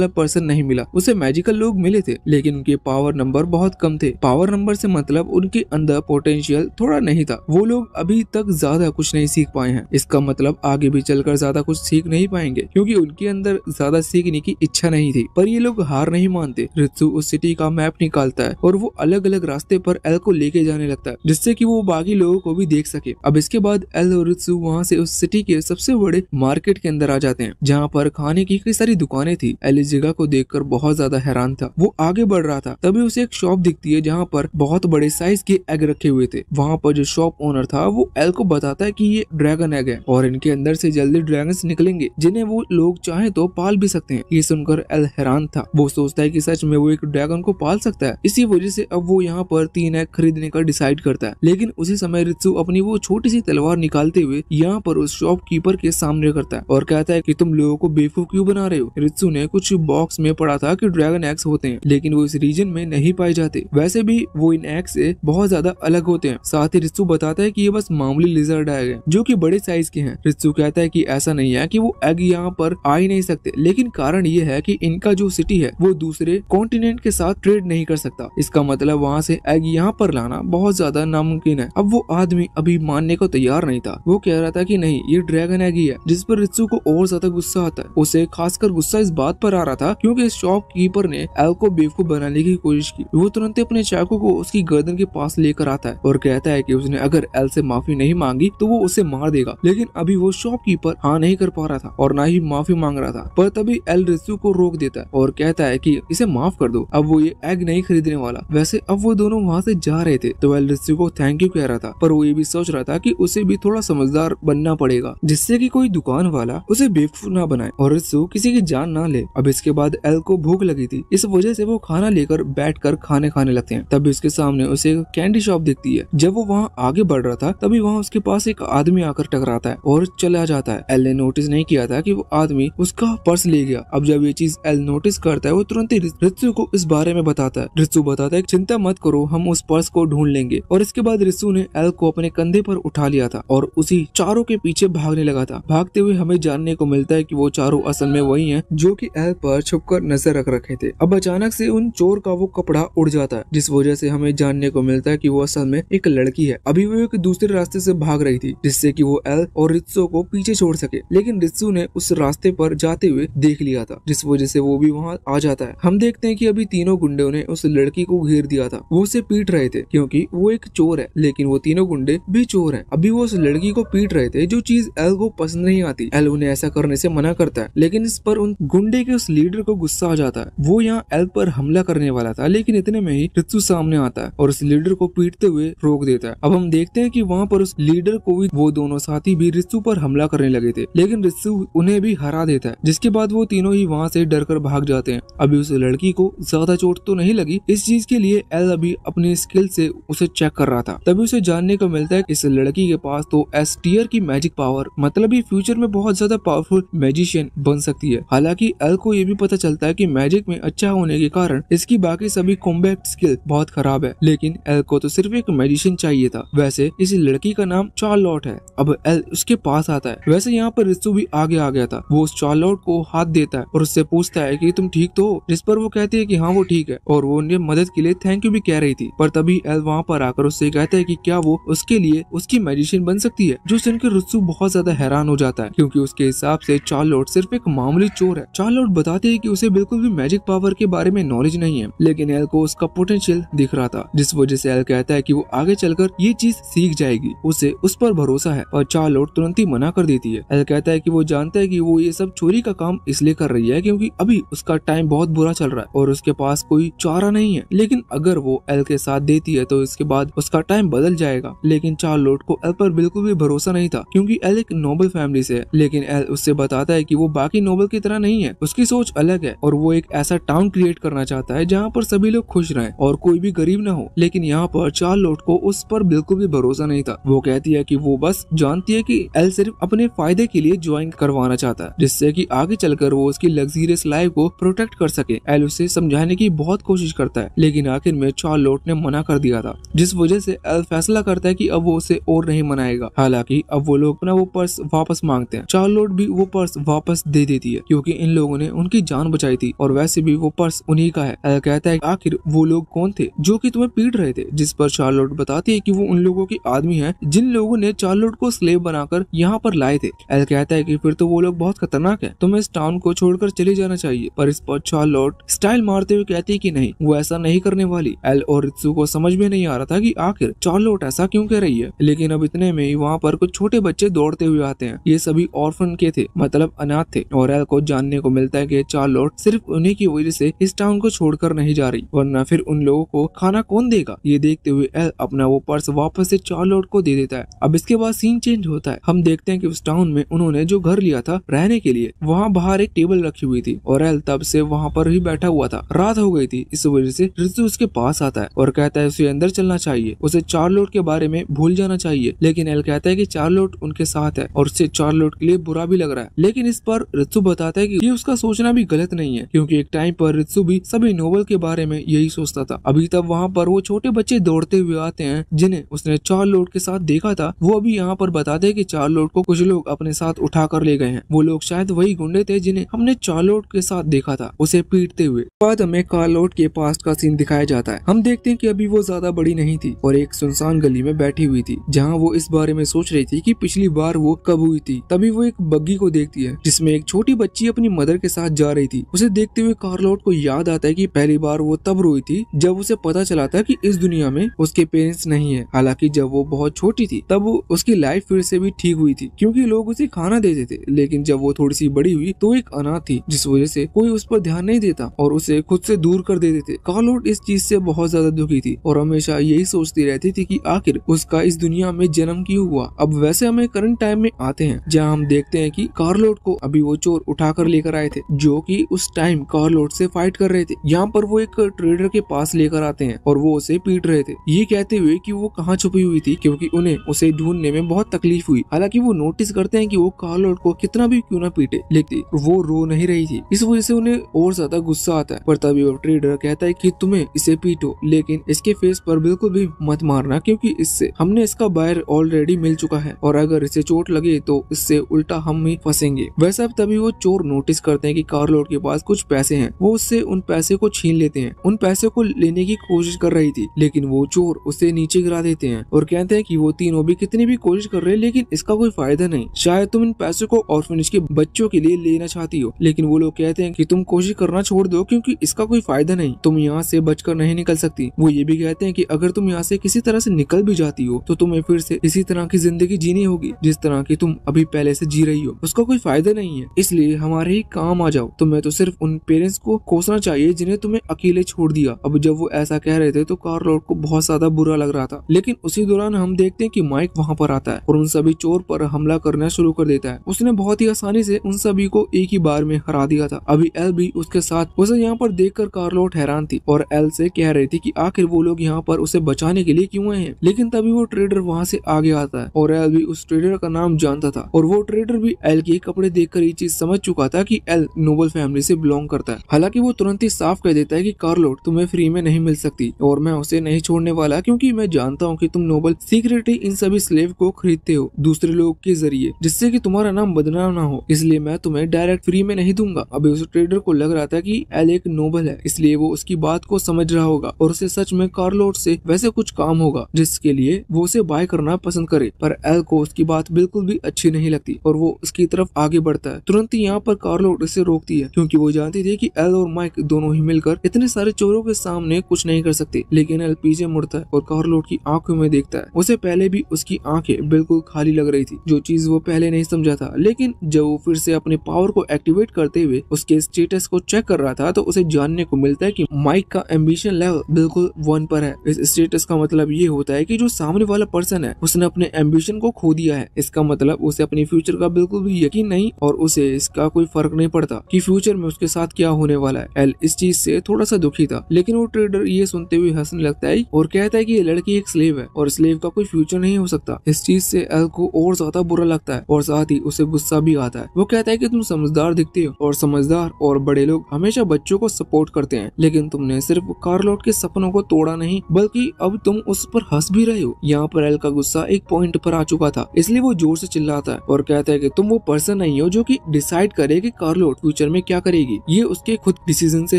पर्सन नहीं मिला, उसे मैजिकल लोग मिले थे, लेकिन उनके पावर नंबर बहुत कम थे। पावर नंबर से मतलब उनके अंदर पोटेंशियल थोड़ा नहीं था। वो लोग अभी तक ज्यादा कुछ नहीं सीख पाए हैं। इसका मतलब आगे भी चलकर ज्यादा कुछ सीख नहीं पाएंगे, क्योंकि उनके अंदर ज्यादा सीखने की इच्छा नहीं थी। पर ये लोग हार नहीं मानते। रित्सु उस सिटी का मैप निकालता है और वो अलग अलग रास्ते पर एल को लेके जाने लगता है, जिससे कि वो बाकी लोगों को भी देख सके। अब इसके बाद एल और रित्सु वहाँ से उस सिटी के सबसे बड़े मार्केट के अंदर आ जाते हैं, जहाँ पर खाने की कई सारी दुकानें थी। एल इस जगह को देखकर बहुत ज्यादा हैरान था। वो आगे बढ़ रहा था, तभी उसे एक शॉप दिखती है जहाँ पर बहुत बड़े साइज के एग रखे हुए थे। वहाँ पर जो शॉप ओनर था वो एल को बताता है कि ये ड्रैगन एग है और इनके अंदर से जल्दी ड्रैगन्स निकलेंगे, जिन्हें वो लोग चाहे तो पाल भी सकते हैं। ये सुनकर एल हैरान था। वो सोचता है कि सच में वो एक ड्रैगन को पाल सकता है। इसी वजह से अब वो यहाँ पर 3 एग खरीदने का डिसाइड करता है, लेकिन उसी समय रित्सु अपनी वो छोटी सी तलवार निकालते हुए यहाँ पर उस शॉपकीपर के सामने करता है और कहता है कि तुम लोगों को बेवकूफ क्यों बना रहे हो। रित्सु ने कुछ बॉक्स में पढ़ा था कि ड्रैगन एग्स होते हैं, लेकिन वो इस रीजन में नहीं पाए जाते। वैसे भी वो इन एग से बहुत ज्यादा अलग होते हैं। साथ ही रित्सु बताता है कि ये बस मामूली लिजर्ड एग है जो कि बड़े साइज के हैं। रित्सु कहता है कि ऐसा नहीं है कि वो एग यहाँ पर आ ही नहीं सकते, लेकिन कारण ये है कि इनका जो सिटी है वो दूसरे कॉन्टिनेंट के साथ ट्रेड नहीं कर सकता। इसका मतलब वहाँ से एग यहाँ पर लाना बहुत ज्यादा नामुमकिन है। अब वो आदमी अभी मानने को तैयार नहीं था। वो कह रहा था कि नहीं, ये ड्रैगन एग ही है, जिस पर रित्सु को और ज्यादा गुस्सा आता है। उसे खासकर गुस्सा इस बात पर आ रहा था क्योंकि इस शॉपकीपर ने एल को बेवकूफ बनाने की कोशिश की। वो तुरंत अपने चाकू को उसकी गर्दन के पास लेकर आता है और कहता है कि उसने अगर एल से माफी नहीं मांगी तो वो उसे मार देगा। लेकिन अभी वो शॉपकीपर हाँ नहीं कर पा रहा था और ना ही माफी मांग रहा था। पर तभी एल रित्सु को रोक देता है और कहता है कि इसे माफ कर दो, अब वो ये एग नहीं खरीदने वाला। वैसे अब वो दोनों वहाँ से जा रहे थे तो एल रित्सु को थैंक यू कह रहा था, पर वो ये भी सोच रहा था कि उसे भी थोड़ा समझदार बनना पड़ेगा, जिससे कि कोई दुकान वाला उसे बेवकूफ ना बनाए और रित्सु किसी की जान ना ले। अब इसके बाद एल को भूख लगी थी, इस वजह से वो खाना लेकर बैठकर खाने खाने लगते हैं। तभी उसके सामने उसे एक कैंडी शॉप दिखती है। जब वो वहाँ आगे बढ़ रहा था तभी वहाँ उसके पास एक आदमी आकर टकराता है और चला जाता है। एल ने नोटिस नहीं किया था कि वो आदमी उसका पर्स ले गया। अब जब ये चीज एल नोटिस करता है वो तुरंत ही रित्सु को इस बारे में बताता आता है। रित्सु बताता है चिंता मत करो, हम उस पर्स को ढूंढ लेंगे। और इसके बाद रित्सु ने एल को अपने कंधे पर उठा लिया था और उसी चारों के पीछे भागने लगा था। भागते हुए हमें जानने को मिलता है कि वो चारों असल में वही हैं जो कि एल पर छुपकर नजर रख रखे थे। अब अचानक से उन चोर का वो कपड़ा उड़ जाता है, जिस वजह से हमें जानने को मिलता है कि वो असल में एक लड़की है। अभी वो एक दूसरे रास्ते से भाग रही थी जिससे कि वो एल और रित्सु को पीछे छोड़ सके, लेकिन रित्सु ने उस रास्ते पर जाते हुए देख लिया था, जिस वजह से वो भी वहाँ आ जाता है। हम देखते हैं कि अभी तीनों गुंडों ने उस लड़की को घेर दिया था। वो उसे पीट रहे थे क्योंकि वो एक चोर है, लेकिन वो तीनों गुंडे भी चोर हैं। अभी वो उस लड़की को पीट रहे थे, जो चीज एल को पसंद नहीं आती। एल उन्हें ऐसा करने से मना करता है, लेकिन इस पर उन गुंडे के उस लीडर को गुस्सा आ जाता है। वो यहाँ एल पर हमला करने वाला था, लेकिन इतने में ही रित्सु सामने आता है और उस लीडर को पीटते हुए रोक देता है। अब हम देखते हैं कि वहाँ पर उस लीडर को भी वो दोनों साथी भी रित्सु पर हमला करने लगे थे, लेकिन रित्सु उन्हें भी हरा देता है, जिसके बाद वो तीनों ही वहाँ से डरकर भाग जाते हैं। अभी उस लड़की को ज्यादा चोट तो नहीं लगी, इस चीज के लिए एल अभी अपनी स्किल से उसे चेक कर रहा था। तभी उसे जानने को मिलता है कि इस लड़की के पास तो एस टियर की मैजिक पावर, मतलब ये फ्यूचर में बहुत ज्यादा पावरफुल मैजिशियन बन सकती है। हालांकि एल को ये भी पता चलता है कि मैजिक में अच्छा होने के कारण इसकी बाकी सभी कॉम्बैट स्किल बहुत खराब है, लेकिन एल को तो सिर्फ एक मैजिशियन चाहिए था। वैसे इस लड़की का नाम चार्लोट है। अब एल उसके पास आता है। वैसे यहाँ पर रित्सु भी आगे आ गया था। वो उस चार्लोट को हाथ देता है और उससे पूछता है कि तुम ठीक तो हो, जिस पर वो कहती है कि हाँ वो ठीक है और वो उन्हें मदद के लिए थैंक यू भी कह रही थी। पर तभी एल वहाँ पर आकर उससे कहता है कि क्या वो उसके लिए उसकी मैजिशियन बन सकती है, जो सुनकर रित्सु बहुत ज्यादा हैरान हो जाता है क्योंकि उसके हिसाब से चार्लोट सिर्फ एक मामूली चोर है। चार्लोट बताते है कि उसे बिल्कुल भी मैजिक पावर के बारे में नॉलेज नहीं है, लेकिन एल को उसका पोटेंशियल दिख रहा था, जिस वजह से एल कहता है कि वो आगे चलकर ये चीज सीख जाएगी। उसे उस पर भरोसा है और चार्लोट तुरंत ही मना कर देती है। एल कहता है कि वो जानता है कि वो ये सब चोरी का काम इसलिए कर रही है क्योंकि अभी उसका टाइम बहुत बुरा चल रहा है और उसके पास कोई चारा नहीं है, लेकिन अगर वो एल के साथ देती है तो इसके बाद उसका टाइम बदल जाएगा। लेकिन चार्लोट को एल पर बिल्कुल भी भरोसा नहीं था क्योंकि एल एक नोबल फैमिली से है, लेकिन एल उससे बताता है कि वो बाकी नोबल की तरह नहीं है, उसकी सोच अलग है और वो एक ऐसा टाउन क्रिएट करना चाहता है जहाँ पर सभी लोग खुश रहें और कोई भी गरीब न हो। लेकिन यहाँ पर चार्लोट को उस पर बिल्कुल भी भरोसा नहीं था। वो कहती है कि वो बस जानती है कि एल सिर्फ अपने फायदे के लिए ज्वाइन करवाना चाहता है, जिससे कि आगे चलकर वो उसकी लग्जरियस लाइफ को प्रोटेक्ट कर सके। एल उसे समझाने की बहुत कोशिश करता है, लेकिन आखिर में चार्लोट ने मना कर दिया था, जिस वजह से एल फैसला करता है कि अब वो उसे और नहीं मनाएगा। हालांकि अब वो लोग अपना वो पर्स वापस मांगते हैं। चार्लोट भी वो पर्स वापस दे देती है क्योंकि इन लोगों ने उनकी जान बचाई थी और वैसे भी वो पर्स उन्हीं का है। एल कहता है आखिर वो लोग कौन थे जो कि तुम्हें पीट रहे थे, जिस पर चार्लोट बताती है कि वो उन लोगों के आदमी हैं जिन लोगों ने चार्लोट को स्लेव बनाकर यहाँ पर लाए थे। एल कहता है कि फिर तो वो लोग बहुत खतरनाक है, तुम्हें इस टाउन को छोड़कर चले जाना चाहिए। पर इस पर चार्लोट स्टाइल मारते हुए कहती है कि नहीं, वो ऐसा नहीं करने वाली। एल और रित्सु को समझ में नहीं आ रहा था कि आखिर चार्लोट ऐसा क्यों कह रही है, लेकिन अब इतने में ही वहाँ पर कुछ छोटे बच्चे दौड़ते हुए आते हैं। ये सभी ऑर्फन के थे, मतलब अनाथ थे, और एल को जानने को मिलता है कि चार्लोट सिर्फ उन्हीं की वजह से इस टाउन को छोड़कर नहीं जा रही, वरना फिर उन लोगों को खाना कौन देगा। ये देखते हुए एल अपना वो पर्स वापस से चार्लोट को दे देता है। अब इसके बाद सीन चेंज होता है। हम देखते हैं कि उस टाउन में उन्होंने जो घर लिया था रहने के लिए, वहाँ बाहर एक टेबल रखी हुई थी और एल तब से वहाँ पर ही बैठा हुआ था। रात हो गई थी, इस वजह से रित्सु उसके पास आता है और कहता है उसे अंदर चलना चाहिए, उसे चार्लोट के बारे में भूल जाना चाहिए। लेकिन एल कहता है कि चार्लोट उनके साथ है और उससे चार्लोट के लिए बुरा भी लग रहा है। लेकिन इस पर रित्सु बताता है कि ये उसका सोचना भी गलत नहीं है क्योंकि एक टाइम पर रित्सु भी सभी नोबल के बारे में यही सोचता था। अभी तब वहाँ पर वो छोटे बच्चे दौड़ते हुए आते हैं जिन्हें उसने चार्लोट के साथ देखा था। वो अभी यहाँ पर बताते हैं कि चार्लोट को कुछ लोग अपने साथ उठा कर ले गए हैं। वो लोग शायद वही गुंडे थे जिन्हें हमने चार्लोट के साथ देखा था उसे पीटते हुए। बाद हमें कार्लोट के पास्ट का सीन दिखाया जाता है। हम देखते हैं कि अभी वो ज्यादा बड़ी नहीं थी और एक सुनसान गली में बैठी हुई थी जहाँ वो इस बारे में सोच रही थी कि पिछली बार वो कब हुई थी। तभी वो एक बग्गी को देखती है जिसमें एक छोटी बच्ची अपनी मदर के साथ जा रही थी। उसे देखते हुए कार्लोट को याद आता है कि पहली बार वो तब रोई थी जब उसे पता चला था कि इस दुनिया में उसके पेरेंट्स नहीं है। हालांकि जब वो बहुत छोटी थी तब उसकी लाइफ फिर से भी ठीक हुई थी क्योंकि लोग उसे खाना देते थे, लेकिन जब वो थोड़ी सी बड़ी हुई तो एक अनाथ थी जिस वजह से कोई उस पर ध्यान नहीं देता और उसे खुद से दूर कर देते थे। कार्लोट इस चीज से बहुत ज्यादा दुखी थी और हमेशा यही सोचती रहती थी कि आखिर उसका इस दुनिया में जन्म क्यों हुआ। अब वैसे हमें करंट टाइम में आते हैं जहाँ हम देखते हैं कि कार्लोट को अभी वो चोर उठाकर लेकर आए थे जो कि उस टाइम कार्लोट से फाइट कर रहे थे। यहाँ पर वो एक ट्रेडर के पास लेकर आते हैं और वो उसे पीट रहे थे, ये कहते हुए कि वो कहाँ छुपी हुई थी क्योंकि उन्हें उसे ढूंढने में बहुत तकलीफ हुई। हालांकि वो नोटिस करते हैं कि वो कार्लोट को कितना भी क्यों ना पीटे, लेकिन वो रो नहीं रही थी। इस वजह से उन्हें और ज्यादा गुस्सा आता है। पर तभी वो ट्रेडर कहता है कि तुम्हें इसे पीटो, लेकिन इसके फेस पर बिल्कुल भी मत मारना क्योंकि इससे हमने इसका बायर ऑलरेडी मिल चुका है और अगर इसे चोट लगे तो इससे उल्टा हम ही फंसेंगे। वैसे अब तभी वो चोर नोटिस करते हैं कि कार्लोट के पास कुछ पैसे हैं। वो उससे उन पैसे को छीन लेते हैं। उन पैसे को लेने की कोशिश कर रही थी, लेकिन वो चोर उसे नीचे गिरा देते हैं और कहते हैं कि वो तीनों भी कितनी भी कोशिश कर रहे हैं लेकिन इसका कोई फायदा नहीं। शायद तुम इन पैसों को ऑर्फनेज के बच्चों के लिए लेना चाहती हो, लेकिन वो लोग कहते हैं कि तुम कोशिश करना छोड़ दो क्योंकि इसका कोई फायदा नहीं, तुम यहाँ से बचकर नहीं निकल सकती। वो ये भी कहते हैं कि अगर तुम यहाँ से किसी तरह से निकल भी जाती हो तो तुम्हें फिर से इसी तरह की जिंदगी जीनी होगी जिस तरह की तुम अभी पहले से जी रही हो। उसका कोई फायदा नहीं है, इसलिए हमारे ही काम आ जाओ। तुम्हें तो सिर्फ उन पेरेंट्स को कोसना चाहिए जिन्हें तुम्हें अकेले छोड़ दिया। अब जब वो ऐसा कह रहे थे तो कार्लोट को बहुत ज्यादा बुरा लग रहा था, लेकिन उसी दौरान हम देखते हैं कि माइक वहाँ पर आता है और उन सभी चोर पर हमला करना शुरू कर देता है। उसने बहुत ही आसानी से उन सभी को एक ही बार में हरा दिया था। अभी एल भी उसके साथ। उसे यहाँ पर देखकर कार्लोट हैरान थी और एल से कह रही थी कि आखिर वो लोग यहाँ पर उसे बचाने के लिए क्यों आए हैं। लेकिन तभी वो ट्रेडर वहाँ से आगे आता है और एल भी उस ट्रेडर का नाम जानता था और वो ट्रेडर भी एल के कपड़े देखकर ये चीज समझ चुका था कि एल नोबल फैमिली से बिलोंग करता है। हालांकि वो तुरंत ही साफ कह देता है कि कार्लोट तुम्हें फ्री में नहीं मिल सकती और मैं उसे नहीं छोड़ने वाला क्योंकि मैं जानता हूँ कि तुम नोबल सीक्रेटली इन सभी स्लेव को खरीदते हो दूसरे लोग के जरिए जिससे कि तुम्हारा नाम बदनाम ना हो, इसलिए मैं तुम्हें डायरेक्ट फ्री में नहीं दूंगा। अभी उस ट्रेडर को लग रहा था कि एल एक नोबल है, इसलिए वो उसकी बात को समझ रहा होगा और उसे सच में कार्लोट से वैसे कुछ काम होगा जिसके लिए वो उसे बाय करना पसंद करे। पर एल को उसकी बात बिल्कुल भी अच्छी नहीं लगती और वो उसकी तरफ आगे बढ़ता है। तुरंत ही यहाँ पर कार्लोट इसे रोकती है क्योंकि वो जानती थी कि एल और माइक दोनों ही मिलकर इतने सारे चोरों के सामने कुछ नहीं कर सकते। लेकिन एल पीछे मुड़ता है और कार्लोट की आंखों में देखता है। उसे पहले भी उसकी आंखें बिल्कुल खाली लग रही थी, जो चीज वो पहले नहीं समझा था। लेकिन जब वो फिर से अपने पावर को एक्टिवेट करते हुए उसके स्टेटस को चेक कर रहा था तो उसे जानने को मिलता है कि माइक का एम्बिशन लेवल बिल्कुल 1 पर है। इस स्टेटस का मतलब ये होता है कि जो सामने वाला पर्सन है उसने अपने एम्बिशन को खो दिया है। इसका मतलब उसे अपनी फ्यूचर का बिल्कुल भी यकीन नहीं और उसे इसका कोई फर्क नहीं पड़ता कि फ्यूचर में उसके साथ क्या होने वाला है। एल इस चीज से थोड़ा सा दुखी था, लेकिन वो ट्रेडर ये सुनते हुए हंसने लगता है और कहता है कि ये लड़की एक स्लेव है और स्लेव का कोई फ्यूचर नहीं हो सकता। इस चीज से एल को और ज्यादा बुरा लगता है और साथ ही उसे गुस्सा भी आता है। वो कहता है कि तुम समझदार दिखते हो और समझदार और बड़े लोग हमेशा बच्चों को सपोर्ट करते हैं, लेकिन तुमने सिर्फ कार्लोट के सपनों को तोड़ा नहीं बल्कि अब तुम उस पर हंस भी रहे हो। यहाँ पर एल का गुस्सा एक पॉइंट पर आ चुका था, इसलिए वो जोर से चिल्लाता है और कहता है कि तुम वो पर्सन नहीं हो जो कि डिसाइड करे कि कार्लोट फ्यूचर में क्या करेगी। ये उसके खुद डिसीजन से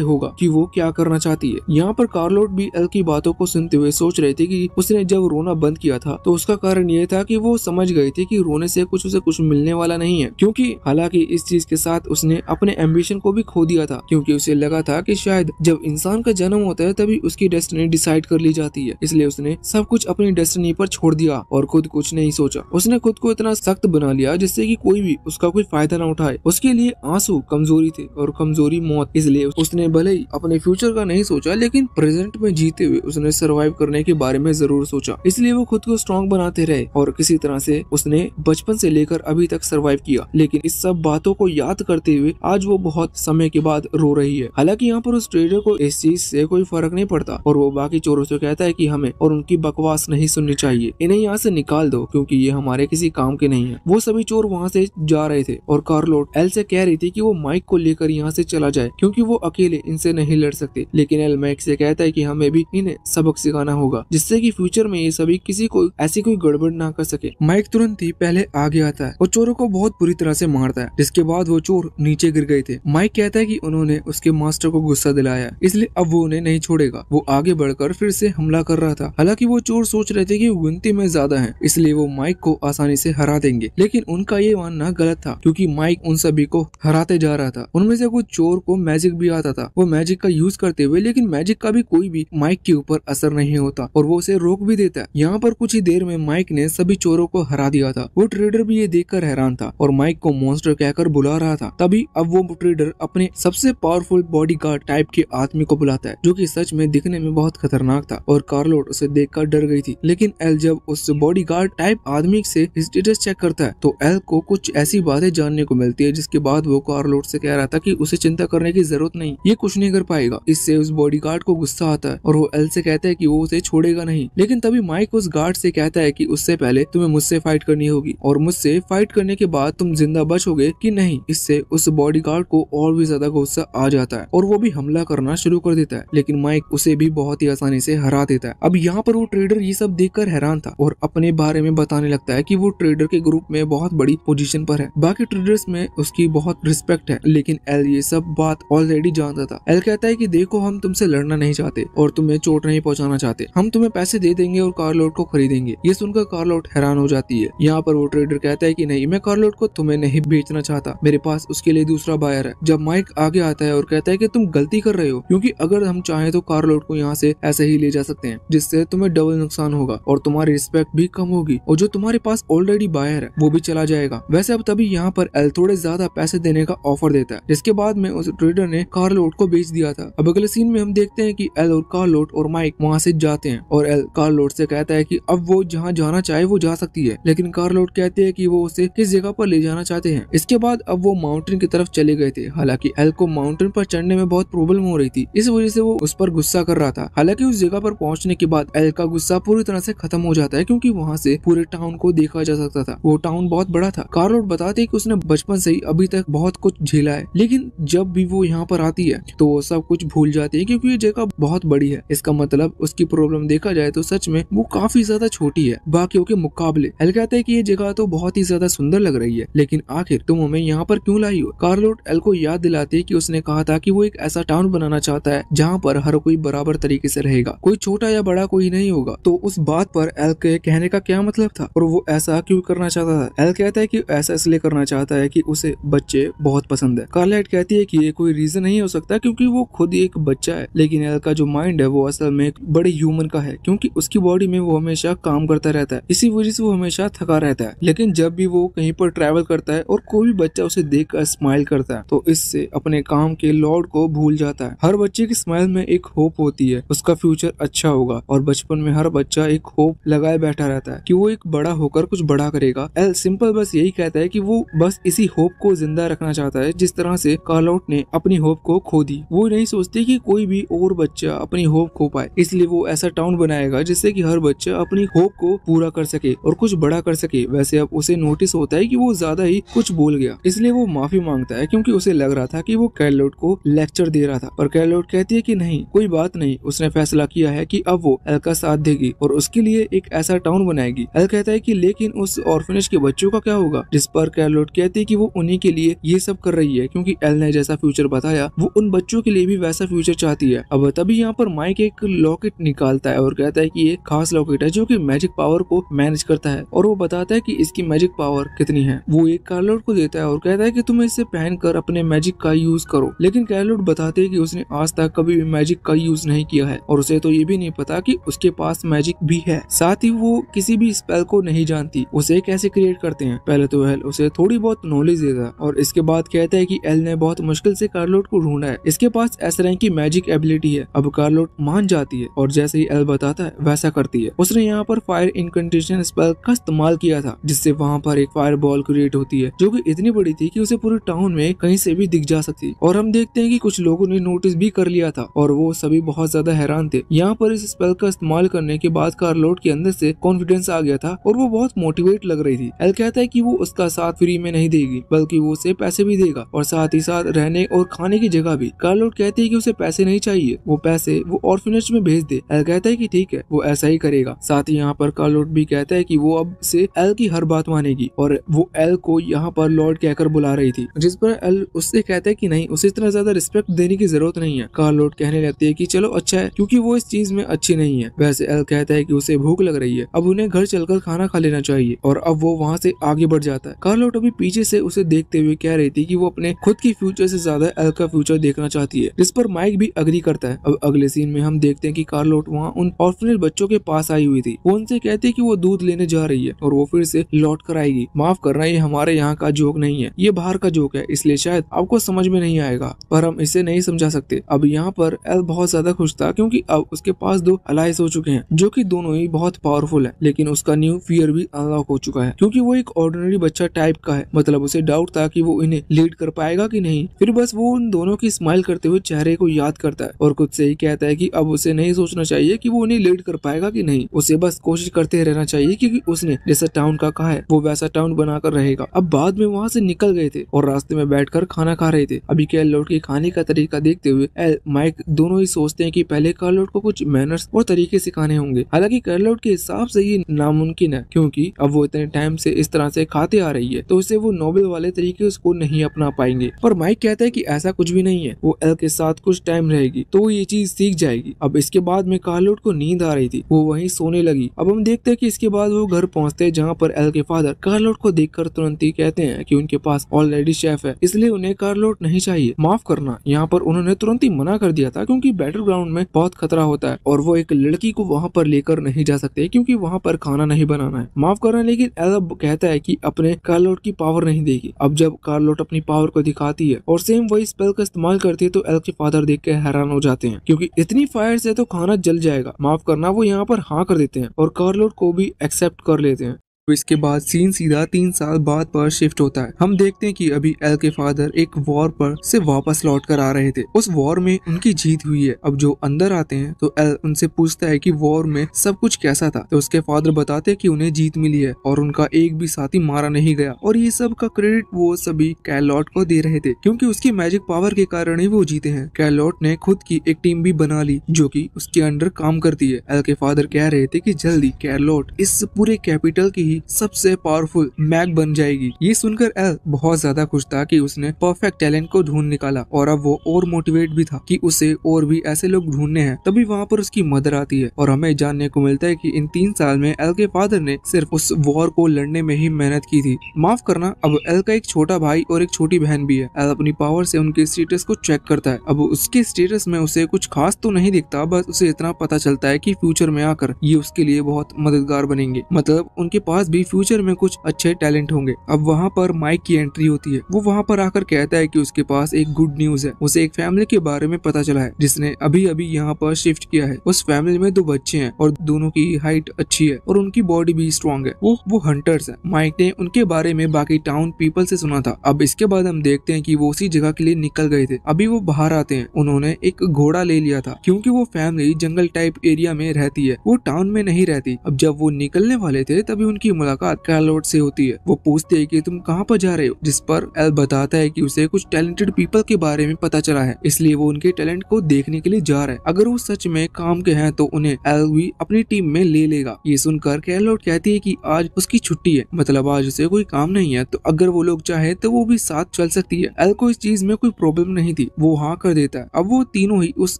होगा कि वो क्या करना चाहती है। यहाँ पर कार्लोट भी एल की बातों को सुनते हुए सोच रहे थे कि उसने जब रोना बंद किया था तो उसका कारण ये था कि वो समझ गए थे कि रोने से उसे कुछ मिलने वाला नहीं है, क्योंकि हालांकि इस चीज के साथ उसने अपने एम्बिशन को भी खो दिया था क्योंकि उसे लगा था कि शायद जब इंसान का जन्म होता है तभी उसकी डेस्टिनी डिसाइड कर ली जाती है। इसलिए उसने सब कुछ अपनी डेस्टिनी पर छोड़ दिया और खुद कुछ नहीं सोचा। उसने खुद को इतना सख्त बना लिया जिससे कि कोई भी उसका कोई फायदा ना उठाए। उसके लिए आंसू कमजोरी थे और कमजोरी मौत। इसलिए उसने भले ही अपने फ्यूचर का नहीं सोचा लेकिन प्रेजेंट में जीते हुए उसने सर्वाइव करने के बारे में जरूर सोचा। इसलिए वो खुद को स्ट्रॉन्ग बनाते रहे और किसी तरह से उसने बचपन से लेकर अभी तक सर्वाइव किया। लेकिन इस सब बातों को याद करते हुए आज वो बहुत समय के बाद रो रही है। हालांकि यहाँ पर उस ट्रेडर को इस चीज से कोई फर्क नहीं पड़ता और वो बाकी चोरों से कहता है कि हमें और उनकी बकवास नहीं सुननी चाहिए, इन्हें यहाँ से निकाल दो क्योंकि ये हमारे किसी काम के नहीं है। वो सभी चोर वहाँ से जा रहे थे और कार्लोट एल से कह रही थी कि वो माइक को लेकर यहाँ से चला जाए क्योंकि वो अकेले इनसे नहीं लड़ सकते। लेकिन एल माइक से कहता है कि हमें भी इन्हें सबक सिखाना होगा जिससे कि फ्यूचर में ये सभी किसी को ऐसी कोई गड़बड़ ना कर सके। माइक तुरंत ही पहले आगे आता है और चोरों को बहुत बुरी तरह से मारता है, जिसके बाद वो चोर नीचे गिर गए थे। माइक कहता है कि उन्होंने उसके मास्टर को गुस्सा दिलाया इसलिए अब वो उन्हें नहीं छोड़ेगा। वो आगे बढ़कर फिर से हमला कर रहा था। हालांकि वो चोर सोच रहे थे कि गिनती में ज्यादा हैं, इसलिए वो माइक को आसानी से हरा देंगे, लेकिन उनका ये मानना गलत था क्योंकि माइक उन सभी को हराते जा रहा था। उनमें से कुछ चोर को मैजिक भी आता था, वो मैजिक का यूज करते हुए, लेकिन मैजिक का भी कोई भी माइक के ऊपर असर नहीं होता और वो उसे रोक भी देता है। यहाँ पर कुछ ही देर में माइक ने सभी चोरों को हरा दिया था। वो ट्रेडर भी ये देखकर हैरान था और माइक को मॉन्स्टर कहकर बुला रहा था। तभी अब वो ट्रेडर अपने सबसे पावरफुल बॉडीगार्ड टाइप के आदमी को बुलाता है जो कि सच में दिखने में बहुत खतरनाक था और कार्लोट उसे देखकर डर गई थी। लेकिन एल जब उस बॉडीगार्ड टाइप आदमी से स्टेटस चेक करता है तो एल को कुछ ऐसी बातें जानने को मिलती है जिसके बाद वो कार्लोट से कह रहा था कि उसे चिंता करने की जरूरत नहीं, ये कुछ नहीं कर पाएगा। इससे उस बॉडीगार्ड को गुस्सा आता है और वो एल से कहता है कि वो उसे छोड़ेगा नहीं। लेकिन तभी माइक उस गार्ड से कहता है कि उससे पहले तुम्हें मुझसे फाइट करनी होगी और मुझसे फाइट करने के बाद तुम जिंदा बचोगे कि नहीं। इससे उस बॉडीगार्ड को और भी ज्यादा गुस्सा आ जाता है और वो भी हमला करना करना शुरू कर देता है, लेकिन माइक उसे भी बहुत ही आसानी से हरा देता है। अब यहाँ पर वो ट्रेडर ये सब देखकर हैरान था और अपने बारे में बताने लगता है कि वो ट्रेडर के ग्रुप में बहुत बड़ी पोजीशन पर है, बाकी ट्रेडर्स में उसकी बहुत रिस्पेक्ट है। लेकिन एल ये सब बात ऑलरेडी जानता था। एल कहता है कि देखो, हम तुमसे लड़ना नहीं चाहते और तुम्हें चोट नहीं पहुंचाना चाहते, हम तुम्हें पैसे दे देंगे और कार्लोट को खरीदेंगे। ये सुनकर कार्लोट हैरान हो जाती है। यहाँ पर वो ट्रेडर कहता है कि नहीं, मैं कार्लोट को तुम्हें नहीं बेचना चाहता, मेरे पास उसके लिए दूसरा बायर है। जब माइक आगे आता है और कहता है कि तुम गलती कर रहे हो, क्योंकि अगर हम चाहें तो कार्लोट को यहाँ से ऐसे ही ले जा सकते हैं, जिससे तुम्हें डबल नुकसान होगा और तुम्हारी रिस्पेक्ट भी कम होगी और जो तुम्हारे पास ऑलरेडी बायर है वो भी चला जाएगा। वैसे अब तभी यहाँ पर एल थोड़े ज्यादा पैसे देने का ऑफर देता है, जिसके बाद में उस ट्रेडर ने कार्लोट को बेच दिया था। अब अगले सीन में हम देखते हैं कि एल और कार्लोट और माइक वहाँ से जाते हैं और एल कार्लोट से कहता है कि अब वो जहाँ जाना चाहे वो जा सकती है, लेकिन कार्लोट कहते हैं कि वो उसे किस जगह पर ले जाना चाहते हैं। इसके बाद अब वो माउंटेन की तरफ चले गए थे। हालांकि एल को माउंटेन पर चढ़ने में बहुत प्रॉब्लम हो रही थी, इस वजह से वो उस पर गुस्सा कर रहा था। हालांकि उस जगह पर पहुंचने के बाद एल का गुस्सा पूरी तरह से खत्म हो जाता है, क्योंकि वहाँ से पूरे टाउन को देखा जा सकता था। वो टाउन बहुत बड़ा था। कार्लोट बताते हैं कि उसने बचपन से ही अभी तक बहुत कुछ झेला है, लेकिन जब भी वो यहाँ पर आती है तो वो सब कुछ भूल जाती है, क्योंकि ये जगह बहुत बड़ी है। इसका मतलब उसकी प्रॉब्लम देखा जाए तो सच में वो काफी ज्यादा छोटी है बाकियों के मुकाबले। एल कहता है कि ये जगह तो बहुत ही ज्यादा सुंदर लग रही है, लेकिन आखिर तुम हमें यहाँ पर क्यों लाई हो? कार्लोट एल को याद दिलाती है कि उसने कहा था कि वो एक ऐसा टाउन बनाना चाहता है जहाँ पर हर कोई बराबर तरीके से रहेगा, कोई छोटा या बड़ा कोई नहीं होगा। तो उस बात पर एल के कहने का क्या मतलब था और वो ऐसा क्यों करना चाहता था? एल कहता है कि ऐसा इसलिए करना चाहता है कि उसे बच्चे बहुत पसंद है। कार्लाइट कहती है कि ये कोई रीजन नहीं हो सकता, क्योंकि वो खुद एक बच्चा है, लेकिन एल का जो माइंड है वो असल में एक बड़े ह्यूमन का है, क्योंकि उसकी बॉडी में वो हमेशा काम करता रहता है, इसी वजह से वो हमेशा थका रहता है। लेकिन जब भी वो कहीं पर ट्रैवल करता है और कोई भी बच्चा उसे देखकर स्माइल करता है तो इससे अपने काम के लॉर्ड को भूल जाता है। हर बच्चे की स्माइल में एक होप होती है, उसका फ्यूचर अच्छा होगा, और बचपन में हर बच्चा एक होप लगाए बैठा रहता है कि वो एक बड़ा होकर कुछ बड़ा करेगा। एल सिंपल बस यही कहता है कि वो बस इसी होप को जिंदा रखना चाहता है, जिस तरह से कार्लोट ने अपनी होप को खो दी। वो नहीं सोचती कि कोई भी और बच्चा अपनी होप खो पाए, इसलिए वो ऐसा टाउन बनाएगा जिससे कि हर बच्चा अपनी होप को पूरा कर सके और कुछ बड़ा कर सके। वैसे अब उसे नोटिस होता है कि वो ज्यादा ही कुछ बोल गया, इसलिए वो माफी मांगता है, क्योंकि उसे लग रहा था कि वो कार्लोट को लेक्चर दे रहा था। पर कार्लोट कहती है कि नहीं, कोई बात नहीं, उसने फैसला किया है कि अब वो एल का साथ देगी और उसके लिए एक ऐसा टाउन बनाएगी। एल कहता है कि लेकिन उस ऑर्फनेज के बच्चों का क्या होगा? जिस पर कार्लोट कहती है कि वो उन्हीं के लिए ये सब कर रही है, क्योंकि एल ने जैसा फ्यूचर बताया वो उन बच्चों के लिए भी वैसा फ्यूचर चाहती है। अब तभी यहाँ पर माइक एक लॉकेट निकालता है और कहता है कि ये खास लॉकेट है जो कि मैजिक पावर को मैनेज करता है, और वो बताता है कि इसकी मैजिक पावर कितनी है। वो एक कार्लोट को देता है और कहता है कि तुम इसे पहनकर अपने मैजिक का यूज करो। लेकिन कार्लोट बताते है कि उसने आज तक कभी भी मैजिक का यूज नहीं किया है और उसे तो ये भी नहीं पता कि उसके पास मैजिक भी है। साथ ही वो किसी भी स्पेल को नहीं जानती, उसे कैसे क्रिएट करते हैं। पहले तो एल उसे थोड़ी बहुत नॉलेज देता है और इसके बाद कहता है कि एल ने बहुत मुश्किल से कार्लोट को ढूंढा है, इसके पास एस रैंक की मैजिक एबिलिटी है। अब कार्लोट मान जाती है और जैसे ही एल बताता है वैसा करती है। उसने यहाँ पर फायर इनकंटेशन स्पेल का इस्तेमाल किया था, जिससे वहाँ पर एक फायर बॉल क्रिएट होती है जो कि इतनी बड़ी थी कि उसे पूरे टाउन में कहीं से भी दिख जा सकती। और हम देखते हैं कि कुछ लोगों ने नोटिस भी कर लिया था और वो सभी बहुत ज्यादा हैरान थे। यहाँ पर इस स्पेल का इस्तेमाल करने के बाद कार्लोट के अंदर से कॉन्फिडेंस आ गया था और वो बहुत मोटिवेट लग रही थी। एल कहता है कि वो उसका साथ फ्री में नहीं देगी, बल्कि वो उसे पैसे भी देगा और साथ ही साथ रहने और खाने की जगह भी। कार्लोट कहती है कि उसे पैसे नहीं चाहिए, वो पैसे वो ऑर्फनेज में भेज दे। एल कहता है कि ठीक है, वो ऐसा ही करेगा। साथ ही यहाँ पर कार्लोट भी कहता है कि वो अब से एल की हर बात मानेगी और वो एल को यहाँ पर लॉर्ड कहकर बुला रही थी, जिस पर एल उससे कहता है कि नहीं, उसे इतना ज्यादा रिस्पेक्ट देने की जरूरत नहीं है। कार्लोट कहने लगती है कि चलो अच्छा है, क्योंकि वो इस चीज में अच्छी नहीं है। वैसे एल कहता है कि उसे भूख लग रही है, अब उन्हें घर चलकर खाना खा लेना चाहिए और अब वो वहाँ से आगे बढ़ जाता है। कार्लोट अभी पीछे से उसे देखते हुए कह रही थी कि वो अपने खुद की फ्यूचर से ज्यादा एल का फ्यूचर देखना चाहती है, जिस पर माइक भी अग्री करता है। अब अगले सीन में हम देखते हैं कि कार्लोट वहाँ उन ऑर्फनेज बच्चों के पास आई हुई थी। वो उनसे कहती है कि वो दूध लेने जा रही है और वो फिर से लौट कर आएगी। माफ करना, ये हमारे यहाँ का जोक नहीं है, ये बाहर का जोक है, इसलिए शायद आपको समझ में नहीं आएगा, पर हम इसे नहीं समझा सकते। अब यहाँ पर एल बहुत ज्यादा खुश था, क्योंकि अब उसके पास 2 अलाइज हो चुके हैं जो कि दोनों ही बहुत पावरफुल है। लेकिन उसका न्यू फियर भी अनलॉक हो चुका है, क्योंकि वो एक ऑर्डिनरी बच्चा टाइप का है। मतलब उसे डाउट था कि वो इन्हें लीड कर पाएगा कि नहीं। फिर बस वो उन दोनों की स्माइल करते हुए चेहरे को याद करता है और खुद से ही कहता है कि अब उसे नहीं सोचना चाहिए कि वो उन्हें लीड कर पाएगा कि नहीं, उसे बस कोशिश करते रहना चाहिए, क्योंकि उसने जैसा टाउन का कहा है वो वैसा टाउन बनाकर रहेगा। अब बाद में वहाँ से निकल गए थे और रास्ते में बैठकर खाना खा रहे थे। अभी कार्लोट के खाने का तरीका देखते हुए एल माइक दोनों ही सोचते हैं कि पहले कार्लोट को कुछ मैनर्स और तरीके सिखाने होंगे। हालांकि कार्लोट के हिसाब से ये नामुमकिन है, क्योंकि अब वो इतने टाइम से इस तरह से खाते आ रही है तो इससे वो नोबेल वाले तरीके उसको नहीं अपना पाएंगे। पर माइक कहता है कि ऐसा कुछ भी नहीं है, वो एल के साथ कुछ टाइम रहेगी तो वो ये चीज सीख जाएगी। अब इसके बाद में कार्लोट को नींद आ रही थी, वो वहीं सोने लगी। अब हम देखते हैं कि इसके बाद वो घर पहुंचते हैं जहाँ पर एल के फादर कार्लोट को देखकर तुरंत ही कहते हैं कि उनके पास ऑलरेडी शेफ है, इसलिए उन्हें कार्लोट नहीं चाहिए। माफ करना, यहाँ पर उन्होंने तुरंत ही मना कर दिया था क्योंकि बैटल ग्राउंड में बहुत खतरा होता है और वो एक लड़की को वहाँ पर लेकर नहीं जा सकते क्योंकि वहाँ पर खाना नहीं बनाना है। माफ करना, लेकिन एल कहता है कि अपने कार्लोट की पावर नहीं देगी। अब जब कार्लोट अपनी पावर को दिखाती है और सेम वही स्पेल का इस्तेमाल करती है तो एल के फादर देख के हैरान हो जाते हैं क्योंकि इतनी फायर से तो खाना जल जाएगा। माफ करना, वो यहाँ पर हाँ कर देते हैं और कार्लोट को भी एक्सेप्ट कर लेते हैं। इसके बाद सीन सीधा 3 साल बाद पर शिफ्ट होता है। हम देखते हैं कि अभी एल के फादर एक वॉर पर से वापस लौट कर आ रहे थे। उस वॉर में उनकी जीत हुई है। अब जो अंदर आते हैं तो एल उनसे पूछता है कि वॉर में सब कुछ कैसा था, तो उसके फादर बताते हैं कि उन्हें जीत मिली है और उनका एक भी साथी मारा नहीं गया और ये सब का क्रेडिट वो सभी कैरलोट को दे रहे थे क्योंकि उसकी मैजिक पावर के कारण ही वो जीते हैं। कैरलोट ने खुद की एक टीम भी बना ली जो कि उसके अंडर काम करती है। एल के फादर कह रहे थे कि जल्दी कैरलोट इस पूरे कैपिटल की सबसे पावरफुल मैग बन जाएगी। ये सुनकर एल बहुत ज्यादा खुश था कि उसने परफेक्ट टैलेंट को ढूंढ निकाला और अब वो और मोटिवेट भी था कि उसे और भी ऐसे लोग ढूंढने हैं। तभी वहाँ पर उसकी मदर आती है और हमें जानने को मिलता है कि इन 3 साल में एल के फादर ने सिर्फ उस वॉर को लड़ने में ही मेहनत की थी। माफ करना, अब एल का एक छोटा भाई और एक छोटी बहन भी है। एल अपनी पावर से उनके स्टेटस को चेक करता है। अब उसके स्टेटस में उसे कुछ खास तो नहीं दिखता, बस उसे इतना पता चलता है कि फ्यूचर में आकर ये उसके लिए बहुत मददगार बनेंगे, मतलब उनके पास भी फ्यूचर में कुछ अच्छे टैलेंट होंगे। अब वहाँ पर माइक की एंट्री होती है। वो वहाँ पर आकर कहता है कि उसके पास एक गुड न्यूज है। उसे एक फैमिली के बारे में पता चला है जिसने अभी अभी यहाँ पर शिफ्ट किया है। उस फैमिली में 2 बच्चे हैं और दोनों की हाइट अच्छी है और उनकी बॉडी भी स्ट्रॉन्ग है। वो हंटर्स है। माइक ने उनके बारे में बाकी टाउन पीपल से सुना था। अब इसके बाद हम देखते हैं कि वो उसी जगह के लिए निकल गए थे। अभी वो बाहर आते हैं। उन्होंने एक घोड़ा ले लिया था क्योंकि वो फैमिली जंगल टाइप एरिया में रहती है, वो टाउन में नहीं रहती। अब जब वो निकलने वाले थे तभी उनकी मुलाकात कार्लोट से होती है। वो पूछते हैं कि तुम कहाँ पर जा रहे हो, जिस पर एल बताता है कि उसे कुछ टैलेंटेड पीपल के बारे में पता चला है, इसलिए वो उनके टैलेंट को देखने के लिए जा रहा है। अगर वो सच में काम के हैं तो उन्हें एल भी अपनी टीम में ले लेगा। ये सुनकर कार्लोट कहती है कि आज उसकी छुट्टी है, मतलब आज उसे कोई काम नहीं है, तो अगर वो लोग चाहे तो वो भी साथ चल सकती है। एल को इस चीज में कोई प्रॉब्लम नहीं थी, वो हाँ कर देता है। अब वो तीनों ही उस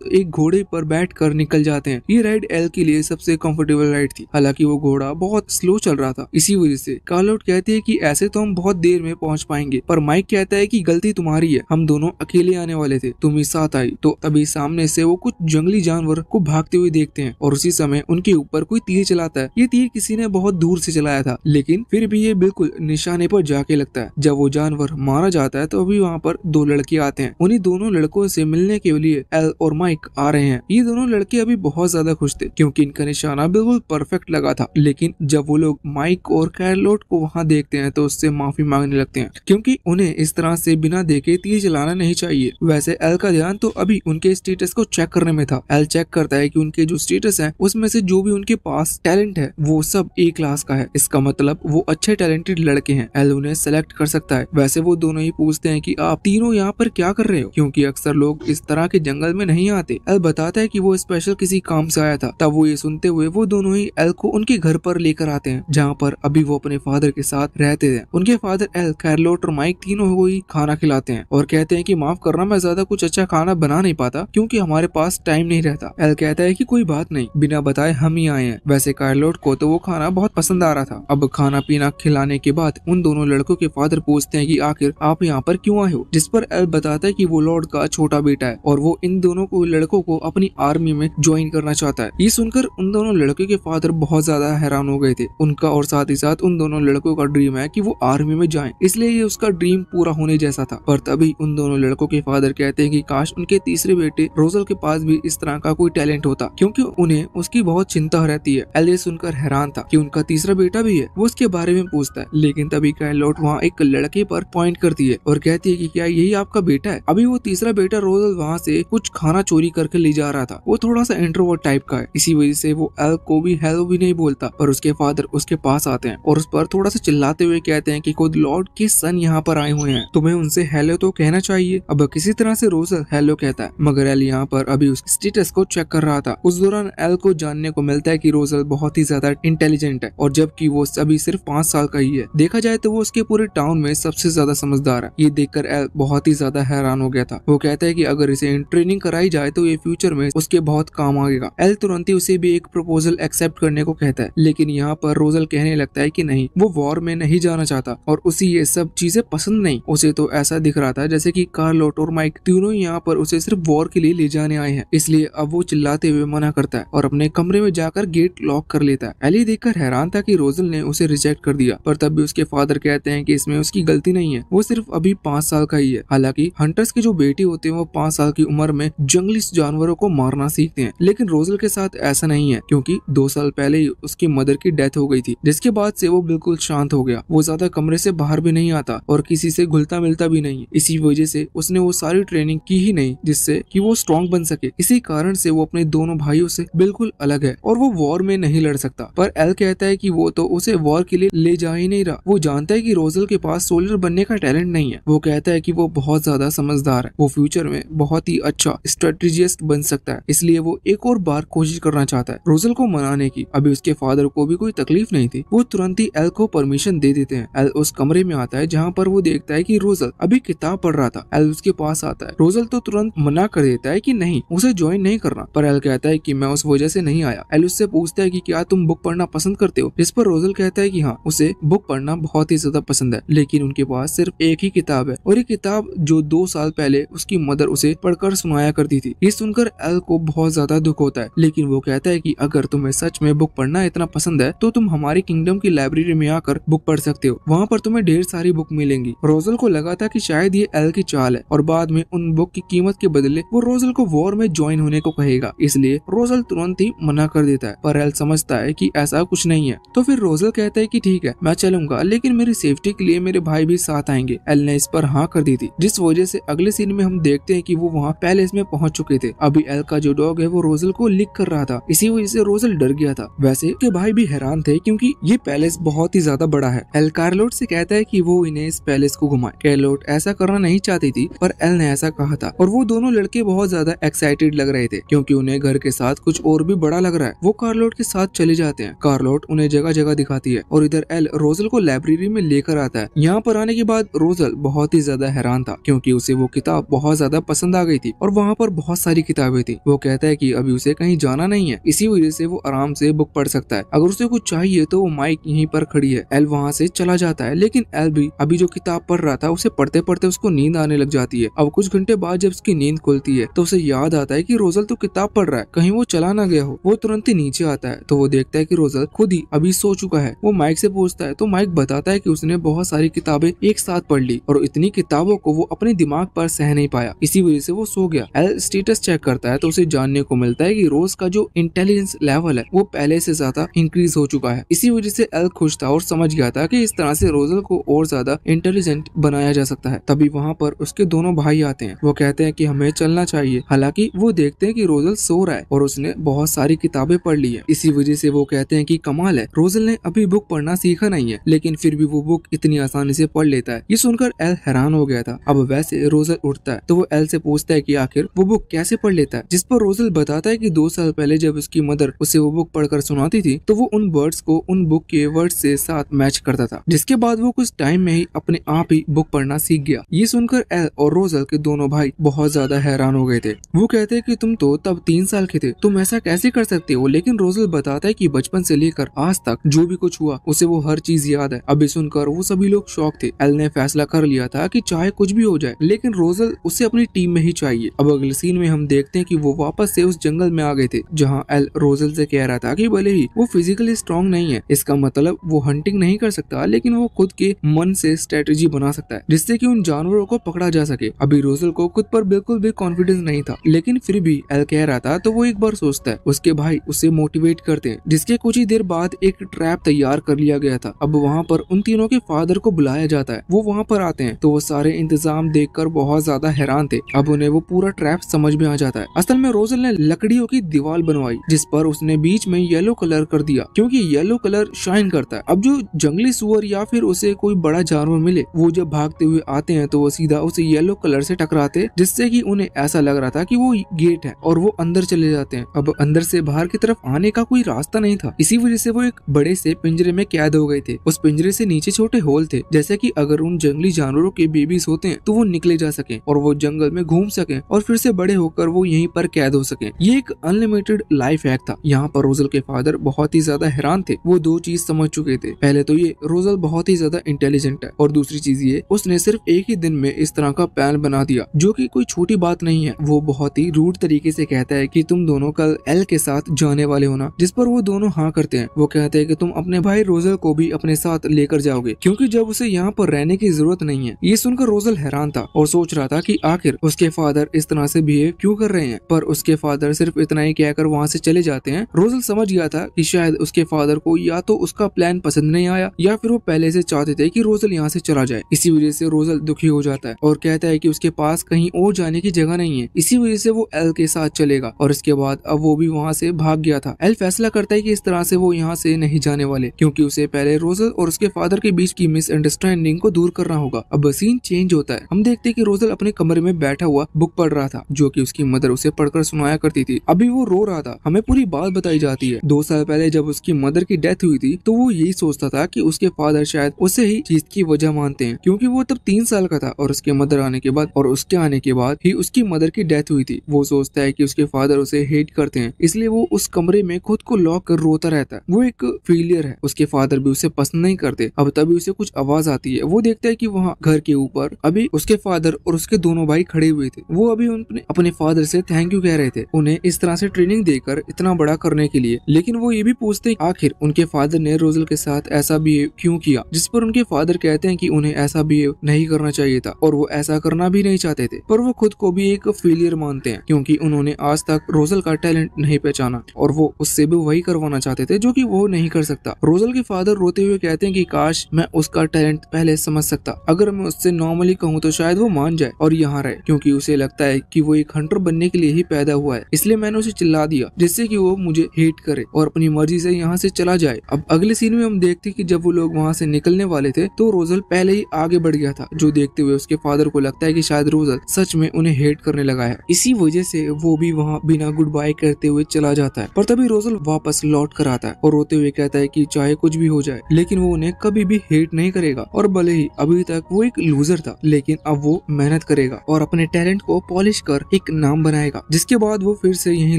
एक घोड़े पर बैठ कर निकल जाते हैं। ये राइड एल के लिए सबसे कंफर्टेबल राइड थी। हालांकि वो घोड़ा बहुत स्लो चल रहा था, इसी वजह से कार्लोट कहती है कि ऐसे तो हम बहुत देर में पहुंच पाएंगे, पर माइक कहता है कि गलती तुम्हारी है, हम दोनों अकेले आने वाले थे, तुम ही साथ आई। तो तभी सामने से वो कुछ जंगली जानवर को भागते हुए देखते हैं और उसी समय उनके ऊपर कोई तीर चलाता है। ये तीर किसी ने बहुत दूर से चलाया था, लेकिन फिर भी ये बिल्कुल निशाने पर जाके लगता है। जब वो जानवर मारा जाता है तो अभी वहाँ पर 2 लड़के आते हैं। उन्हीं दोनों लड़कों से मिलने के लिए एल और माइक आ रहे हैं। ये दोनों लड़के अभी बहुत ज्यादा खुश थे क्योंकि इनका निशाना बिल्कुल परफेक्ट लगा था। लेकिन जब वो लोग माइक और कार्लोट को वहाँ देखते हैं तो उससे माफी मांगने लगते हैं क्योंकि उन्हें इस तरह से बिना देखे तीर चलाना नहीं चाहिए। वैसे एल का ध्यान तो अभी उनके स्टेटस को चेक करने में था। एल चेक करता है कि उनके जो स्टेटस है उसमें से जो भी उनके पास टैलेंट है वो सब A क्लास का है, इसका मतलब वो अच्छे टैलेंटेड लड़के हैं। एल उन्हें सेलेक्ट कर सकता है। वैसे वो दोनों ही पूछते हैं कि आप तीनों यहाँ पर क्या कर रहे हो, क्योंकि अक्सर लोग इस तरह के जंगल में नहीं आते। एल बताता है कि वो स्पेशल किसी काम से आया था। तब वो ये सुनते हुए वो दोनों ही एल को उनके घर पर लेकर आते हैं जहाँ पर अभी वो अपने फादर के साथ रहते थे। उनके फादर एल, कार्लोट और माइक तीनों को ही खाना खिलाते हैं और कहते हैं कि माफ करना, मैं ज्यादा कुछ अच्छा खाना बना नहीं पाता क्योंकि हमारे पास टाइम नहीं रहता। एल कहता है कि कोई बात नहीं, बिना बताए हम ही आए हैं। वैसे कार्लोट को तो वो खाना बहुत पसंद आ रहा था। अब खाना पीना खिलाने के बाद उन दोनों लड़कों के फादर पूछते हैं कि आखिर आप यहाँ पर क्यों आए हो, जिस पर एल बताता है कि वो लॉर्ड का छोटा बेटा है और वो इन दोनों को लड़कों को अपनी आर्मी में ज्वाइन करना चाहता है। ये सुनकर उन दोनों लड़कों के फादर बहुत ज्यादा हैरान हो गए थे। उनका और साथ ही साथ उन दोनों लड़कों का ड्रीम है कि वो आर्मी में जाएं, इसलिए ये उसका ड्रीम पूरा होने जैसा था। पर तभी उन दोनों लड़कों के फादर कहते हैं कि काश उनके तीसरे बेटे रोजल के पास भी इस तरह का कोई टैलेंट होता, क्योंकि उन्हें उसकी बहुत चिंता रहती है। एल ये सुनकर हैरान था कि उनका तीसरा बेटा भी है। वो उसके बारे में पूछता है, लेकिन तभी कार्लोट वहाँ एक लड़के पर पॉइंट करती है और कहती है कि क्या यही आपका बेटा है। अभी वो तीसरा बेटा रोजल वहाँ से कुछ खाना चोरी करके ले जा रहा था। वो थोड़ा सा इंट्रोवर्ट टाइप का है, इसी वजह से वो एल को भी हेलो भी नहीं बोलता। पर उसके फादर उसके पास आते हैं और उस पर थोड़ा सा चिल्लाते हुए कहते हैं कि खुद लॉर्ड के सन यहाँ पर आए हुए हैं, तुम्हें उनसे हेलो तो कहना चाहिए। अब किसी तरह से रोजल हेलो कहता है, मगर एल यहाँ पर अभी उस स्टेटस को चेक कर रहा था। उस दौरान एल को जानने को मिलता है कि रोजल बहुत ही ज्यादा इंटेलिजेंट है और जबकि वो अभी सिर्फ 5 साल का ही है। देखा जाए तो वो उसके पूरे टाउन में सबसे ज्यादा समझदार है। ये देखकर एल बहुत ही ज्यादा हैरान हो गया था। वो कहता है कि अगर इसे ट्रेनिंग कराई जाए तो ये फ्यूचर में उसके बहुत काम आएगा। एल तुरंत ही उसे भी एक प्रपोजल एक्सेप्ट करने को कहता है, लेकिन यहाँ पर रोजल कहने लगता है कि नहीं, वो वॉर में नहीं जाना चाहता और उसे ये सब चीजें पसंद नहीं। उसे तो ऐसा दिख रहा था जैसे कि कार्लोट और माइक तीनों यहाँ पर उसे सिर्फ वॉर के लिए ले जाने आए हैं, इसलिए अब वो चिल्लाते हुए मना करता है और अपने कमरे में जाकर गेट लॉक कर लेता है। एली देखकर हैरान था कि रोजल ने उसे रिजेक्ट कर दिया, पर तब भी उसके फादर कहते हैं कि इसमें उसकी गलती नहीं है, वो सिर्फ अभी 5 साल का ही है। हालांकि हंटर्स के जो बेटे होते हैं वो 5 साल की उम्र में जंगली जानवरों को मारना सीखते हैं, लेकिन रोजल के साथ ऐसा नहीं है क्योंकि 2 साल पहले ही उसकी मदर की डेथ हो गई थी, जिसके बाद से वो बिल्कुल शांत हो गया। वो ज्यादा कमरे से बाहर भी नहीं आता और किसी से घुलता मिलता भी नहीं। इसी वजह से उसने वो सारी ट्रेनिंग की ही नहीं जिससे कि वो स्ट्रॉन्ग बन सके। इसी कारण से वो अपने दोनों भाइयों से बिल्कुल अलग है और वो वॉर में नहीं लड़ सकता। पर एल कहता है कि वो तो उसे वॉर के लिए ले जा ही नहीं रहा। वो जानता है कि रोजल के पास सोल्जर बनने का टैलेंट नहीं है। वो कहता है कि वो बहुत ज्यादा समझदार है, वो फ्यूचर में बहुत ही अच्छा स्ट्रेटेजिस्ट बन सकता है, इसलिए वो एक और बार कोशिश करना चाहता है रोजल को मनाने की। अभी उसके फादर को भी कोई तकलीफ नहीं थी। वो तुरंत ही एल को परमिशन दे देते हैं। एल उस कमरे में आता है जहाँ पर वो देखता है कि रोजल अभी किताब पढ़ रहा था। एल उसके पास आता है। रोजल तो तुरंत मना कर देता है कि नहीं, उसे ज्वाइन नहीं करना, पर एल कहता है कि मैं उस वजह से नहीं आया। एल उससे पूछता है कि क्या तुम बुक पढ़ना पसंद करते हो, जिस पर रोजल कहता है कि हाँ, उसे बुक पढ़ना बहुत ही ज्यादा पसंद है, लेकिन उनके पास सिर्फ एक ही किताब है और ये किताब जो 2 साल पहले उसकी मदर उसे पढ़कर सुनाया करती थी। ये सुनकर एल को बहुत ज्यादा दुख होता है, लेकिन वो कहता है कि अगर तुम्हें सच में बुक पढ़ना इतना पसंद है तो तुम हमारी किंगडम की लाइब्रेरी में आकर बुक पढ़ सकते हो, वहाँ पर तुम्हें ढेर सारी बुक मिलेंगी। रोजल को लगा था कि शायद ये एल की चाल है और बाद में उन बुक की कीमत के बदले वो रोजल को वॉर में ज्वाइन होने को कहेगा, इसलिए रोजल तुरंत ही मना कर देता है। पर एल समझता है कि ऐसा कुछ नहीं है, तो फिर रोजल कहता है कि ठीक है, मैं चलूंगा, लेकिन मेरी सेफ्टी के लिए मेरे भाई भी साथ आएंगे। एल ने इस पर हाँ कर दी थी, जिस वजह से अगले सीन में हम देखते हैं कि वो वहाँ पैलेस में पहुंच चुके थे। अभी एल का जो डॉग है वो रोजल को लिक कर रहा था, इसी वजह से रोजल डर गया था। वैसे के भाई भी हैरान थे क्योंकि ये पैलेस बहुत ही ज्यादा बड़ा है। एल कार्लोट से कहता है कि वो इन्हें इस पैलेस को घुमाए। कार्लोट ऐसा करना नहीं चाहती थी, पर एल ने ऐसा कहा था और वो दोनों लड़के बहुत ज्यादा एक्साइटेड लग रहे थे क्योंकि उन्हें घर के साथ कुछ और भी बड़ा लग रहा है। वो कार्लोट के साथ चले जाते हैं। कार्लोट उन्हें जगह जगह दिखाती है और इधर एल रोजल को लाइब्रेरी में लेकर आता है। यहाँ पर आने के बाद रोजल बहुत ही ज्यादा हैरान था क्योंकि उसे वो किताब बहुत ज्यादा पसंद आ गई थी और वहाँ पर बहुत सारी किताबें थी। वो कहता है कि अभी उसे कहीं जाना नहीं है, इसी वजह से वो आराम से बुक पढ़ सकता है। अगर उसे कुछ चाहिए तो वो माइक यहीं पर खड़ी है। एल वहाँ से चला जाता है, लेकिन एल भी अभी जो किताब पढ़ रहा था उसे पढ़ते पढ़ते उसको नींद आने लग जाती है। अब कुछ घंटे बाद जब उसकी नींद खुलती है तो उसे याद आता है कि रोजल तो किताब पढ़ रहा है, कहीं वो चला ना गया हो। वो तुरंत ही नीचे आता है तो वो देखता है कि रोजल खुद ही अभी सो चुका है। वो माइक से पूछता है तो माइक बताता है कि उसने बहुत सारी किताबें एक साथ पढ़ ली और इतनी किताबों को वो अपने दिमाग पर सह नहीं पाया, इसी वजह से वो सो गया। एल स्टेटस चेक करता है तो उसे जानने को मिलता है कि रोज का जो इंटेलिजेंस लेवल है वो पहले से ज्यादा इंक्रीज हो चुका है। इसी वजह से एल खुश था और समझ गया था कि इस तरह से रोजल को और ज्यादा इंटेलिजेंट बनाया जा सकता है। तभी वहाँ पर उसके दोनों भाई आते हैं। वो कहते हैं कि हमें चलना चाहिए। हालांकि वो देखते हैं कि रोजल सो रहा है और उसने बहुत सारी किताबें पढ़ ली है। इसी वजह से वो कहते हैं कि कमाल है, रोजल ने अभी बुक पढ़ना सीखा नहीं है, लेकिन फिर भी वो बुक इतनी आसानी से पढ़ लेता है। ये सुनकर एल हैरान हो गया था। अब वैसे रोजल उठता है तो वो एल से पूछता है कि आखिर वो बुक कैसे पढ़ लेता है, जिस पर रोजल बताता है कि 2 साल पहले जब उसकी मदर उसे वो बुक पढ़कर सुनाती थी तो वो उन वर्ड्स को उन बुक के वर्ड्स से साथ मैच करता था, जिसके बाद वो कुछ टाइम में ही अपने आप ही बुक पढ़ना सीख गया। ये सुनकर एल और रोजल के दोनों भाई बहुत ज्यादा हैरान हो गए थे। वो कहते हैं कि तुम तो तब 3 साल के थे, तुम ऐसा कैसे कर सकते हो। लेकिन रोजल बताता है कि बचपन से लेकर आज तक जो भी कुछ हुआ उसे वो हर चीज याद है। अभी सुनकर वो सभी लोग शॉक थे। एल ने फैसला कर लिया था कि चाहे कुछ भी हो जाए, लेकिन रोजल उसे अपनी टीम में ही चाहिए। अब अगले सीन में हम देखते हैं कि वो वापस से उस जंगल में आ गए थे जहाँ एल रोजल से कह रहा था कि भले ही वो फिजिकली स्ट्रॉन्ग नहीं है, इसका मतलब वो हंटिंग नहीं कर सकता, लेकिन वो खुद के मन से स्ट्रेटेजी बना सकता है जिससे कि उन जानवरों को पकड़ा जा सके। अभी रोजल को खुद पर बिल्कुल भी कॉन्फिडेंस नहीं था, लेकिन फिर भी एल कह रहा था तो वो एक बार सोचता है। उसके भाई उसे मोटिवेट करते हैं, जिसके कुछ ही देर बाद एक ट्रैप तैयार कर लिया गया था। अब वहाँ पर उन तीनों के फादर को बुलाया जाता है। वो वहाँ पर आते हैं तो वो सारे इंतजाम देखकर बहुत ज्यादा हैरान थे। अब उन्हें वो पूरा ट्रैप समझ में आ जाता है। असल में रोजल ने लकड़ियों की दीवार बनवाई जिस पर उसने बीच में येलो कलर कर दिया, क्योंकि येलो कलर कलर शाइन करता है। अब जो जंगली सुअर या फिर उसे कोई बड़ा जानवर मिले, वो जब भागते हुए आते हैं तो वो सीधा उसे येलो कलर से टकराते, जिससे कि उन्हें ऐसा लग रहा था कि वो गेट है और वो अंदर चले जाते हैं। अब अंदर से बाहर की तरफ आने का कोई रास्ता नहीं था, इसी वजह से वो एक बड़े से पिंजरे में कैद हो गए थे। उस पिंजरे से नीचे छोटे होल थे, जैसे कि अगर उन जंगली जानवरों के बेबीज होते हैं तो वो निकले जा सके और वो जंगल में घूम सके और फिर से बड़े होकर वो यहीं पर कैद हो सके। ये एक अनलिमिटेड लाइफ हैक था। यहाँ पर रोजल के फादर बहुत ही ज्यादा हैरान थे। वो दो चीज समझ चुके थे। पहले तो ये रोजल बहुत ही ज्यादा इंटेलिजेंट है और दूसरी चीज ये उसने सिर्फ एक ही दिन में इस तरह का प्लान बना दिया, जो कि कोई छोटी बात नहीं है। वो बहुत ही रूड तरीके से कहता है कि तुम दोनों कल एल के साथ जाने वाले हो ना, जिस पर वो दोनों हाँ करते हैं। वो कहते हैं कि तुम अपने भाई रोजल को भी अपने साथ लेकर जाओगे, क्योंकि जब उसे यहाँ पर रहने की जरूरत नहीं है। ये सुनकर रोजल हैरान था और सोच रहा था कि आखिर उसके फादर इस तरह से बिहेव क्यों कर रहे हैं, पर उसके फादर सिर्फ इतना ही कहकर वहाँ से चले जाते हैं। रोजल समझ गया था कि शायद उसके फादर को या तो उसका प्लान पसंद नहीं आया या फिर वो पहले से चाहते थे कि रोजल यहाँ से चला जाए। इसी वजह से रोजल दुखी हो जाता है और कहता है कि उसके पास कहीं और जाने की जगह नहीं है, इसी वजह से वो एल के साथ चलेगा। और इसके बाद अब वो भी वहाँ से भाग गया था। एल फैसला करता है कि इस तरह से वो यहाँ से नहीं जाने वाले, क्योंकि उसे पहले रोजल और उसके फादर के बीच की मिसअंडरस्टैंडिंग को दूर करना होगा। अब सीन चेंज होता है। हम देखते हैं कि रोजल अपने कमरे में बैठा हुआ बुक पढ़ रहा था, जो कि उसकी मदर उसे पढ़कर सुनाया करती थी। अभी वो रो रहा था। हमें पूरी बात बताई जाती है। 2 साल पहले जब उसकी मदर की डेथ हुई थी तो वो यही सोचता था कि उसके फादर शायद उसे ही चीज की वजह मानते हैं, क्योंकि वो तब 3 साल का था और उसके मदर आने के बाद ही उसकी मदर की डेथ हुई थी। वो सोचता है कि उसके फादर उसे हेट करते हैं, इसलिए वो उस कमरे में खुद को लॉक कर रोता रहता है। वो एक फेलियर है। उसके फादर भी उसे पसंद नहीं करते। अब तभी उसे कुछ आवाज आती है। वो देखता है कि वहाँ घर के ऊपर अभी उसके फादर और उसके दोनों भाई खड़े हुए थे। वो अभी अपने फादर से थैंक यू कह रहे थे, उन्हें इस तरह से ट्रेनिंग देकर इतना बड़ा करने के लिए। लेकिन वो ये भी पूछते आखिर उनके फादर ने रोजल के साथ ऐसा बिहेव क्यों किया, जिस पर उनके फादर कहते हैं कि उन्हें ऐसा बिहेव नहीं करना चाहिए था और वो ऐसा करना भी नहीं चाहते थे, पर वो खुद को भी एक फेलियर मानते हैं, क्योंकि उन्होंने आज तक रोजल का टैलेंट नहीं पहचाना और वो उससे भी वही करवाना चाहते थे जो कि वो नहीं कर सकता। रोजल के फादर रोते हुए कहते हैं कि काश मैं उसका टैलेंट पहले समझ सकता। अगर मैं उससे नॉर्मली कहूँ तो शायद वो मान जाए और यहाँ रहे, क्योंकि उसे लगता है कि वो एक हंटर बनने के लिए ही पैदा हुआ है, इसलिए मैंने उसे चिल्ला दिया जिससे कि वो मुझे हेट करे और अपनी मर्जी से यहाँ से चला जाए। अब अगले सीन में हम देखते कि जब वो लोग वहाँ से निकलने वाले थे तो रोजल पहले ही आगे बढ़ गया था, जो देखते हुए उसके फादर को लगता है कि शायद रोजल सच में उन्हें हेट करने लगा है। इसी वजह से वो भी वहाँ बिना गुड बाय करते हुए चला जाता है। पर तभी रोजल वापस लौट कर आता है और रोते हुए कहता है कि चाहे कुछ भी हो जाए लेकिन वो उन्हें कभी भी हेट नहीं करेगा। और भले ही अभी तक वो एक लूजर था, लेकिन अब वो मेहनत करेगा और अपने टैलेंट को पॉलिश कर एक नाम बनाएगा, जिसके बाद वो फिर से यहीं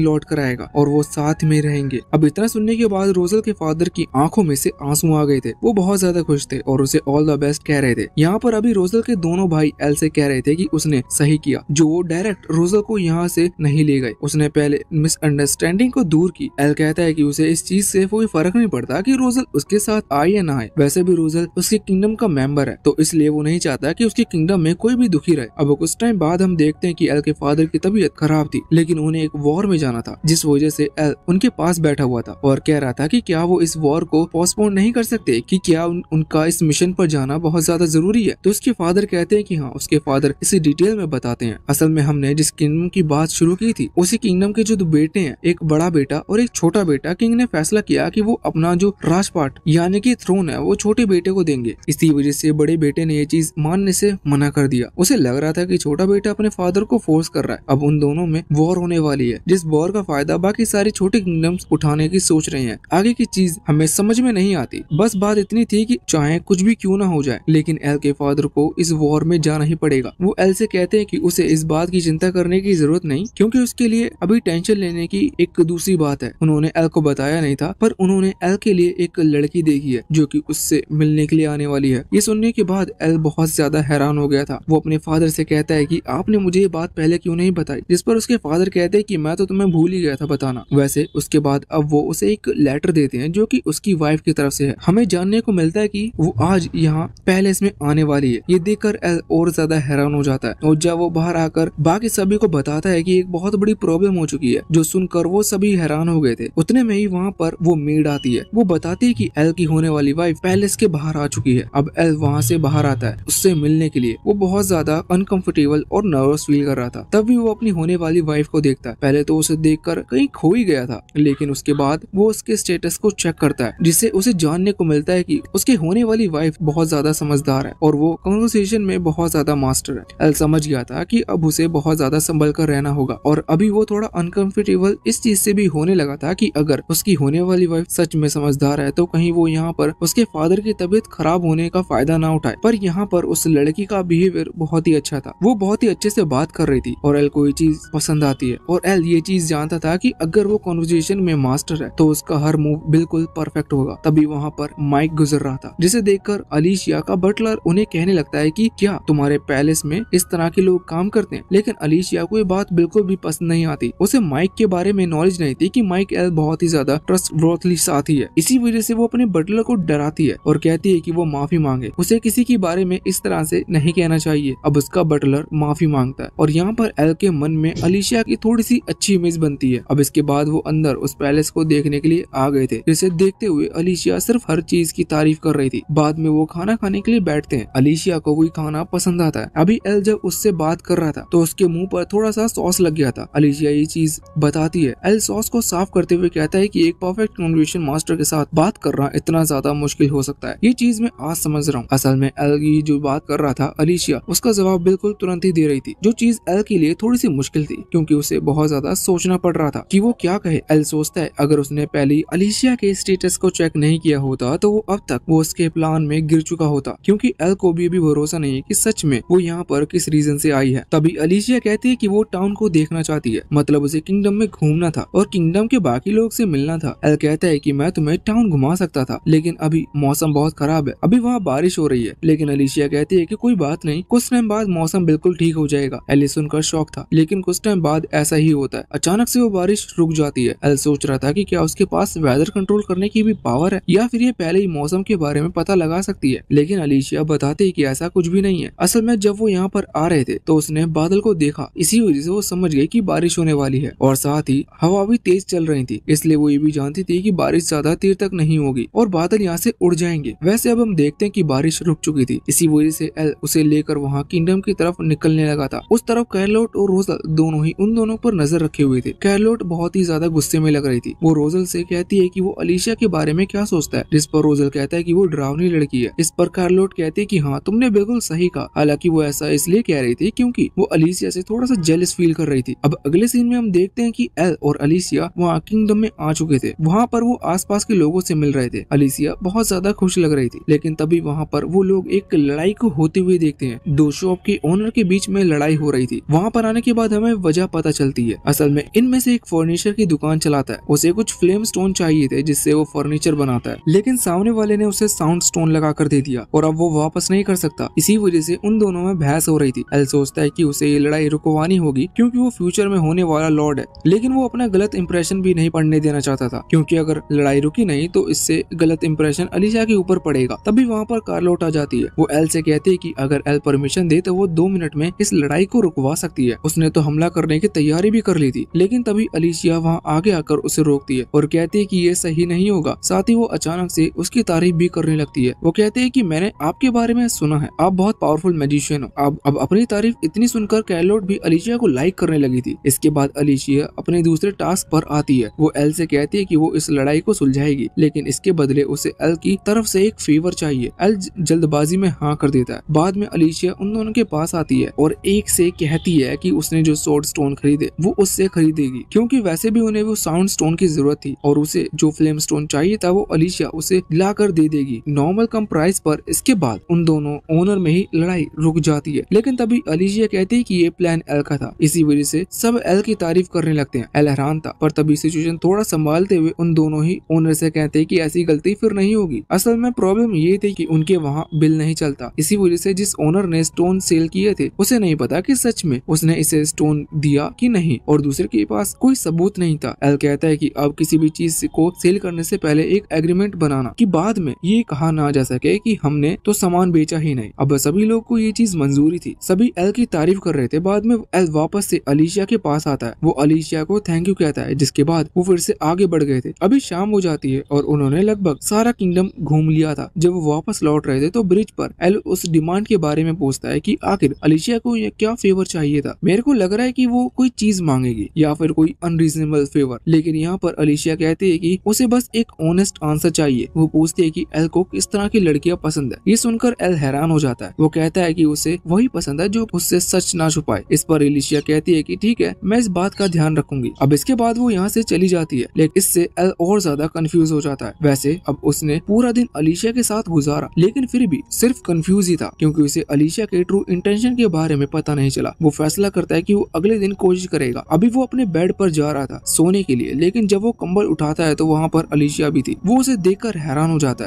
लौट कर आएगा और वो साथ में रहेंगे। अब इतना सुनने के बाद रोजल के फादर की आंखों में से आंसू आ गए थे। वो बहुत ज्यादा खुश थे और उसे ऑल द बेस्ट कह रहे थे। यहाँ पर अभी रोजल के दोनों भाई एल से कह रहे थे कि उसने सही किया जो वो डायरेक्ट रोजल को यहाँ से नहीं ले गए, उसने पहले मिसअंडरस्टैंडिंग को दूर की। एल कहता है कि उसे इस चीज से कोई फर्क नहीं पड़ता कि रोजल उसके साथ आए या ना आए, वैसे भी रोजल उसके किंगडम का मेंबर है, तो इसलिए वो नहीं चाहता कि उसके किंगडम में कोई भी दुखी रहे। अब कुछ टाइम बाद हम देखते हैं कि एल के फादर की तबीयत खराब थी, लेकिन उन्हें एक वॉर में जाना था, जिस वजह से एल उनके पास बैठा हुआ था और कह रहा था कि क्या वो इस वॉर को पोस्टपोन नहीं कर सकते, कि क्या उनका इस मिशन पर जाना बहुत ज्यादा जरूरी है। तो उसके फादर कहते हैं कि हाँ। उसके फादर इसे डिटेल में बताते हैं। असल में हमने जिस किंगडम की बात शुरू की थी, उसी किंगडम के जो 2 बेटे हैं, एक बड़ा बेटा और एक छोटा बेटा, किंग ने फैसला किया कि वो अपना जो राजपाट यानी कि थ्रोन है वो छोटे बेटे को देंगे। इसी वजह से बड़े बेटे ने ये चीज मानने से मना कर दिया। उसे लग रहा था कि छोटा बेटा अपने फादर को फोर्स कर रहा है। अब उन दोनों में वॉर होने वाली है, जिस वॉर का फायदा बाकी सारे छोटे किंगडम्स उठाने की सोच रहे हैं। आगे की चीज हमें समझ में नहीं आती। बस बात इतनी थी कि चाहे कुछ भी क्यों ना हो जाए, लेकिन एल के फादर को इस वॉर में जाना ही पड़ेगा। वो एल से कहते हैं कि उसे इस बात की चिंता करने की जरूरत नहीं, क्योंकि उसके लिए अभी टेंशन लेने की एक दूसरी बात है। उन्होंने एल को बताया नहीं था, पर उन्होंने एल के लिए एक लड़की देखी है जो कि उससे मिलने के लिए आने वाली है। ये सुनने के बाद एल बहुत ज्यादा हैरान हो गया था। वो अपने फादर से कहता है कि आपने मुझे ये बात पहले क्यों नहीं बताई, जिस पर उसके फादर कहते हैं कि मैं तो तुम्हें भूल ही गया था बताना। वैसे उसके बाद अब वो उसे एक लेटर देते हैं जो कि उसकी वाइफ की तरफ से है। हमें जानने को मिलता है कि वो आज यहाँ पैलेस में आने वाली है। ये देखकर एल और ज्यादा हैरान हो जाता है और जब वो बाहर आकर बाकी सभी को बताता है कि एक बहुत बड़ी प्रॉब्लम हो चुकी है, जो सुनकर वो सभी हैरान हो गए थे। उतने में ही वहाँ पर वो मेड आती है। वो बताती है कि एल की होने वाली वाइफ पैलेस के बाहर आ चुकी है। अब एल वहाँ से बाहर आता है उससे मिलने के लिए। वो बहुत ज्यादा अनकंफर्टेबल और नर्वस फील कर रहा था। तभी वो अपनी होने वाली वाइफ को देखता है। पहले तो उसे देखकर कहीं खो ही गया था, लेकिन उसके बाद वो उसके स्टेटस को चेक करता करता है, जिससे उसे जानने को मिलता है कि उसके होने वाली वाइफ बहुत ज्यादा समझदार है और वो कन्वर्सेशन में बहुत ज्यादा मास्टर है। एल समझ गया था कि अब उसे बहुत ज्यादा संभल कर रहना होगा और अभी वो थोड़ा अनकंफर्टेबल इस चीज से भी होने लगा था कि अगर उसकी होने वाली वाइफ सच में समझदार है तो कहीं वो यहाँ पर उसके फादर की तबीयत खराब होने का फायदा ना उठाए। पर यहाँ पर उस लड़की का बिहेवियर बहुत ही अच्छा था, वो बहुत ही अच्छे से बात कर रही थी और एल को ये चीज पसंद आती है और एल ये चीज जानता था कि अगर वो कॉन्वर्सेशन में मास्टर है तो उसका हर मूव बिल्कुल परफेक्ट होगा। तभी वहाँ पर माइक गुजर रहा था, जिसे देखकर अलीशिया का बटलर उन्हें कहने लगता है कि क्या तुम्हारे पैलेस में इस तरह के लोग काम करते हैं। लेकिन अलीशिया को ये बात बिल्कुल भी पसंद नहीं आती, उसे माइक के बारे में नॉलेज नहीं थी कि माइक एल बहुत ही ज्यादा ट्रस्टवर्थी साथी है। इसी वजह से वो अपने बटलर को डराती है और कहती है कि वो माफी मांगे, उसे किसी के बारे में इस तरह से नहीं कहना चाहिए। अब उसका बटलर माफी मांगता है और यहाँ पर एल के मन में अलीशिया की थोड़ी सी अच्छी इमेज बनती है। अब इसके बाद वो अंदर उस पैलेस को देखने के लिए आ गए थे, जिसे देखते हुए अलीशिया सिर्फ हर चीज की तारीफ कर रही थी। बाद में वो खाना खाने के लिए बैठते हैं, अलीशिया को वही खाना पसंद आता है। अभी एल जब उससे बात कर रहा था तो उसके मुंह पर थोड़ा सा सॉस लग गया था। अलीशिया ये चीज बताती है। एल सॉस को साफ करते हुए कहता है कि एक परफेक्ट कन्वर्सेशन मास्टर के साथ बात करना इतना ज्यादा मुश्किल हो सकता है, ये चीज मैं आज समझ रहा हूँ। असल में एल की जो बात कर रहा था अलीशिया उसका जवाब बिल्कुल तुरंत ही दे रही थी, जो चीज एल के लिए थोड़ी सी मुश्किल थी क्योंकि उसे बहुत ज्यादा सोचना पड़ रहा था कि वो क्या कहे। एल सोचता है अगर उसने पहले अलीशिया के स्टेटस को चेक नहीं किया होता तो वो अब तक वो उसके प्लान में गिर चुका होता, क्योंकि एल को भी भरोसा नहीं है कि सच में वो यहाँ पर किस रीजन से आई है। तभी अलीशिया कहती है कि वो टाउन को देखना चाहती है, मतलब उसे किंगडम में घूमना था और किंगडम के बाकी लोग से मिलना था। एल कहता है कि मैं तुम्हें टाउन घुमा सकता था लेकिन अभी मौसम बहुत खराब है, अभी वहाँ बारिश हो रही है। लेकिन अलीशिया कहती है कि कोई बात नहीं, कुछ टाइम बाद मौसम बिल्कुल ठीक हो जाएगा। एल सुनकर शौक था, लेकिन कुछ टाइम बाद ऐसा ही होता है, अचानक से वो बारिश रुक जाती है। एल सोच रहा था कि क्या उसके पास वेदर कंट्रोल करने की भी पावर है या फिर ये पहले ही मौसम के बारे में पता लगा सकती है। लेकिन अलीशिया बताते है कि ऐसा कुछ भी नहीं है। असल में जब वो यहाँ पर आ रहे थे तो उसने बादल को देखा, इसी वजह से वो समझ गई कि बारिश होने वाली है और साथ ही हवा भी तेज चल रही थी, इसलिए वो ये भी जानती थी कि बारिश ज्यादा देर तक नहीं होगी और बादल यहाँ से उड़ जाएंगे। वैसे अब हम देखते हैं कि बारिश रुक चुकी थी, इसी वजह से एल उसे लेकर वहाँ किंगडम की तरफ निकलने लगा था। उस तरफ कैरलोट और रोजल दोनों ही उन दोनों पर नजर रखे हुए थे। कैरलोट बहुत ही ज्यादा गुस्से में लग रही थी, वो रोजल से कहती है कि वो अलीशिया के बारे में क्या सोचता है, जिस पर रोजल कहता है कि वो डरावनी लड़की है। इस पर कैरलोट कहती है कि हाँ तुमने बिल्कुल सही कहा, हालांकि वो ऐसा इसलिए कह रही थी क्योंकि वो अलीशिया से थोड़ा सा जेलस फील कर रही थी। अब अगले सीन में हम देखते हैं कि एल और अलीशिया वहाँ किंगडम में आ चुके थे, वहाँ पर वो आसपास के लोगों से मिल रहे थे। अलीशिया बहुत ज्यादा खुश लग रही थी, लेकिन तभी वहाँ पर वो लोग एक लड़ाई को होते हुए देखते हैं। दो शॉप के ओनर के बीच में लड़ाई हो रही थी। वहाँ पर आने के बाद हमें वजह पता चलती है, असल में इनमें से एक फर्नीचर की दुकान चलाता है, उसे कुछ फ्लेम स्टोन चाहिए थे जिससे वो फर्नीचर बनाता है, लेकिन सामने वाले ने उसे साउंड स्टोन लगा कर दे दिया और अब वो वापस नहीं कर सकता। इसी वजह से उन दोनों में बहस हो रही थी। एल सोचता है कि उसे ये लड़ाई रुकवानी होगी क्योंकि वो फ्यूचर में होने वाला लॉर्ड है, लेकिन वो अपना गलत इंप्रेशन भी नहीं पड़ने देना चाहता था क्योंकि अगर लड़ाई रुकी नहीं तो इससे गलत इंप्रेशन अलीशिया के ऊपर पड़ेगा। तभी वहाँ पर कार्लोट आ जाती है, वो एल से कहती है कि अगर एल परमिशन दे तो वो 2 मिनट में इस लड़ाई को रुकवा सकती है। उसने तो हमला करने की तैयारी भी कर ली थी, लेकिन तभी अलीशिया वहाँ आगे आकर उसे रोकती है और कहती है कि ये सही नहीं होगा। साथ ही वो अचानक से उसकी तारीफ भी करने लगती है। वो कहते हैं कि मैंने आपके बारे में सुना है, आप बहुत पावरफुल मैजिशियन हो। अब अपनी तारीफ इतनी सुनकर कैरलोट भी अलीशिया को लाइक करने लगी थी। इसके बाद अलीशिया अपने दूसरे टास्क पर आती है। वो एल से कहती है कि वो इस लड़ाई को सुलझाएगी, लेकिन इसके बदले उसे एल की तरफ से एक फेवर चाहिए। एल जल्दबाजी में हाँ कर देता है। बाद में अलीशिया उन दोनों के पास आती है और एक से कहती है कि उसने जो सोर्ड स्टोन खरीदे वो उससे खरीदेगी, क्योंकि वैसे भी उन्हें वो साउंड स्टोन की जरूरत थी और उसे जो फ्लेम स्टोन चाहिए था वो अलीशिया उसे ला कर दे देगी नॉर्मल कम प्राइस पर। इसके बाद उन दोनों ओनर में ही लड़ाई रुक जाती है, लेकिन तभी अलीशिया कहती है कि ये प्लान एल का था। इसी वजह से सब एल की तारीफ करने लगते हैं। एल हैरान था, पर तभी सिचुएशन थोड़ा संभालते हुए उन दोनों ही ओनर से कहते हैं कि ऐसी गलती फिर नहीं होगी। असल में प्रॉब्लम ये थी कि उनके वहाँ बिल नहीं चलता, इसी वजह से जिस ओनर ने स्टोन सेल किए थे उसे नहीं पता कि सच में उसने इसे स्टोन दिया कि नहीं और दूसरे के पास कोई सबूत नहीं था। एल कहता है कि अब किसी भी चीज को सेल करने से पहले एक एग्रीमेंट बनाना कि बाद में ये कहा ना जा सके कि हमने तो सामान बेचा ही नहीं। अब सभी लोग को ये चीज मंजूरी थी, सभी एल की तारीफ कर रहे थे। बाद में एल वापस से अलीशिया के पास आता है, वो अलीशिया को थैंक यू कहता है, जिसके बाद वो फिर से आगे बढ़ गए थे। अभी शाम हो जाती है और उन्होंने लगभग सारा किंगडम घूम लिया था। जब वो वापस लौट रहे थे तो ब्रिज पर एल उस डिमांड के बारे में पूछता है कि आखिर अलीशिया को ये क्या फेवर चाहिए था। मेरे को लग रहा है कि वो कोई चीज मांगेगी या फिर कोई अनरीजनेबल फेवर, लेकिन यहाँ पर अलीशिया कहती है कि उसे बस एक एक ऑनेस्ट आंसर चाहिए। वो पूछती है कि एल को किस तरह की लड़कियां पसंद है। ये सुनकर एल हैरान हो जाता है। वो कहता है कि उसे वही पसंद है जो उससे सच ना छुपाए। इस पर एलिशिया कहती है कि ठीक है, मैं इस बात का ध्यान रखूंगी। अब इसके बाद वो यहाँ से चली जाती है, लेकिन इससे एल और ज्यादा कंफ्यूज हो जाता है। वैसे अब उसने पूरा दिन अलीशिया के साथ गुजारा, लेकिन फिर भी सिर्फ कंफ्यूज ही था, क्योंकि उसे अलीशिया के ट्रू इंटेंशन के बारे में पता नहीं चला। वो फैसला करता है कि वो अगले दिन कोशिश करेगा। अभी वो अपने बेड पर जा रहा था सोने के लिए, लेकिन जब वो कंबल उठाता है तो वहाँ पर अलीशिया भी थी। वो उसे देखकर हैरान हो जाता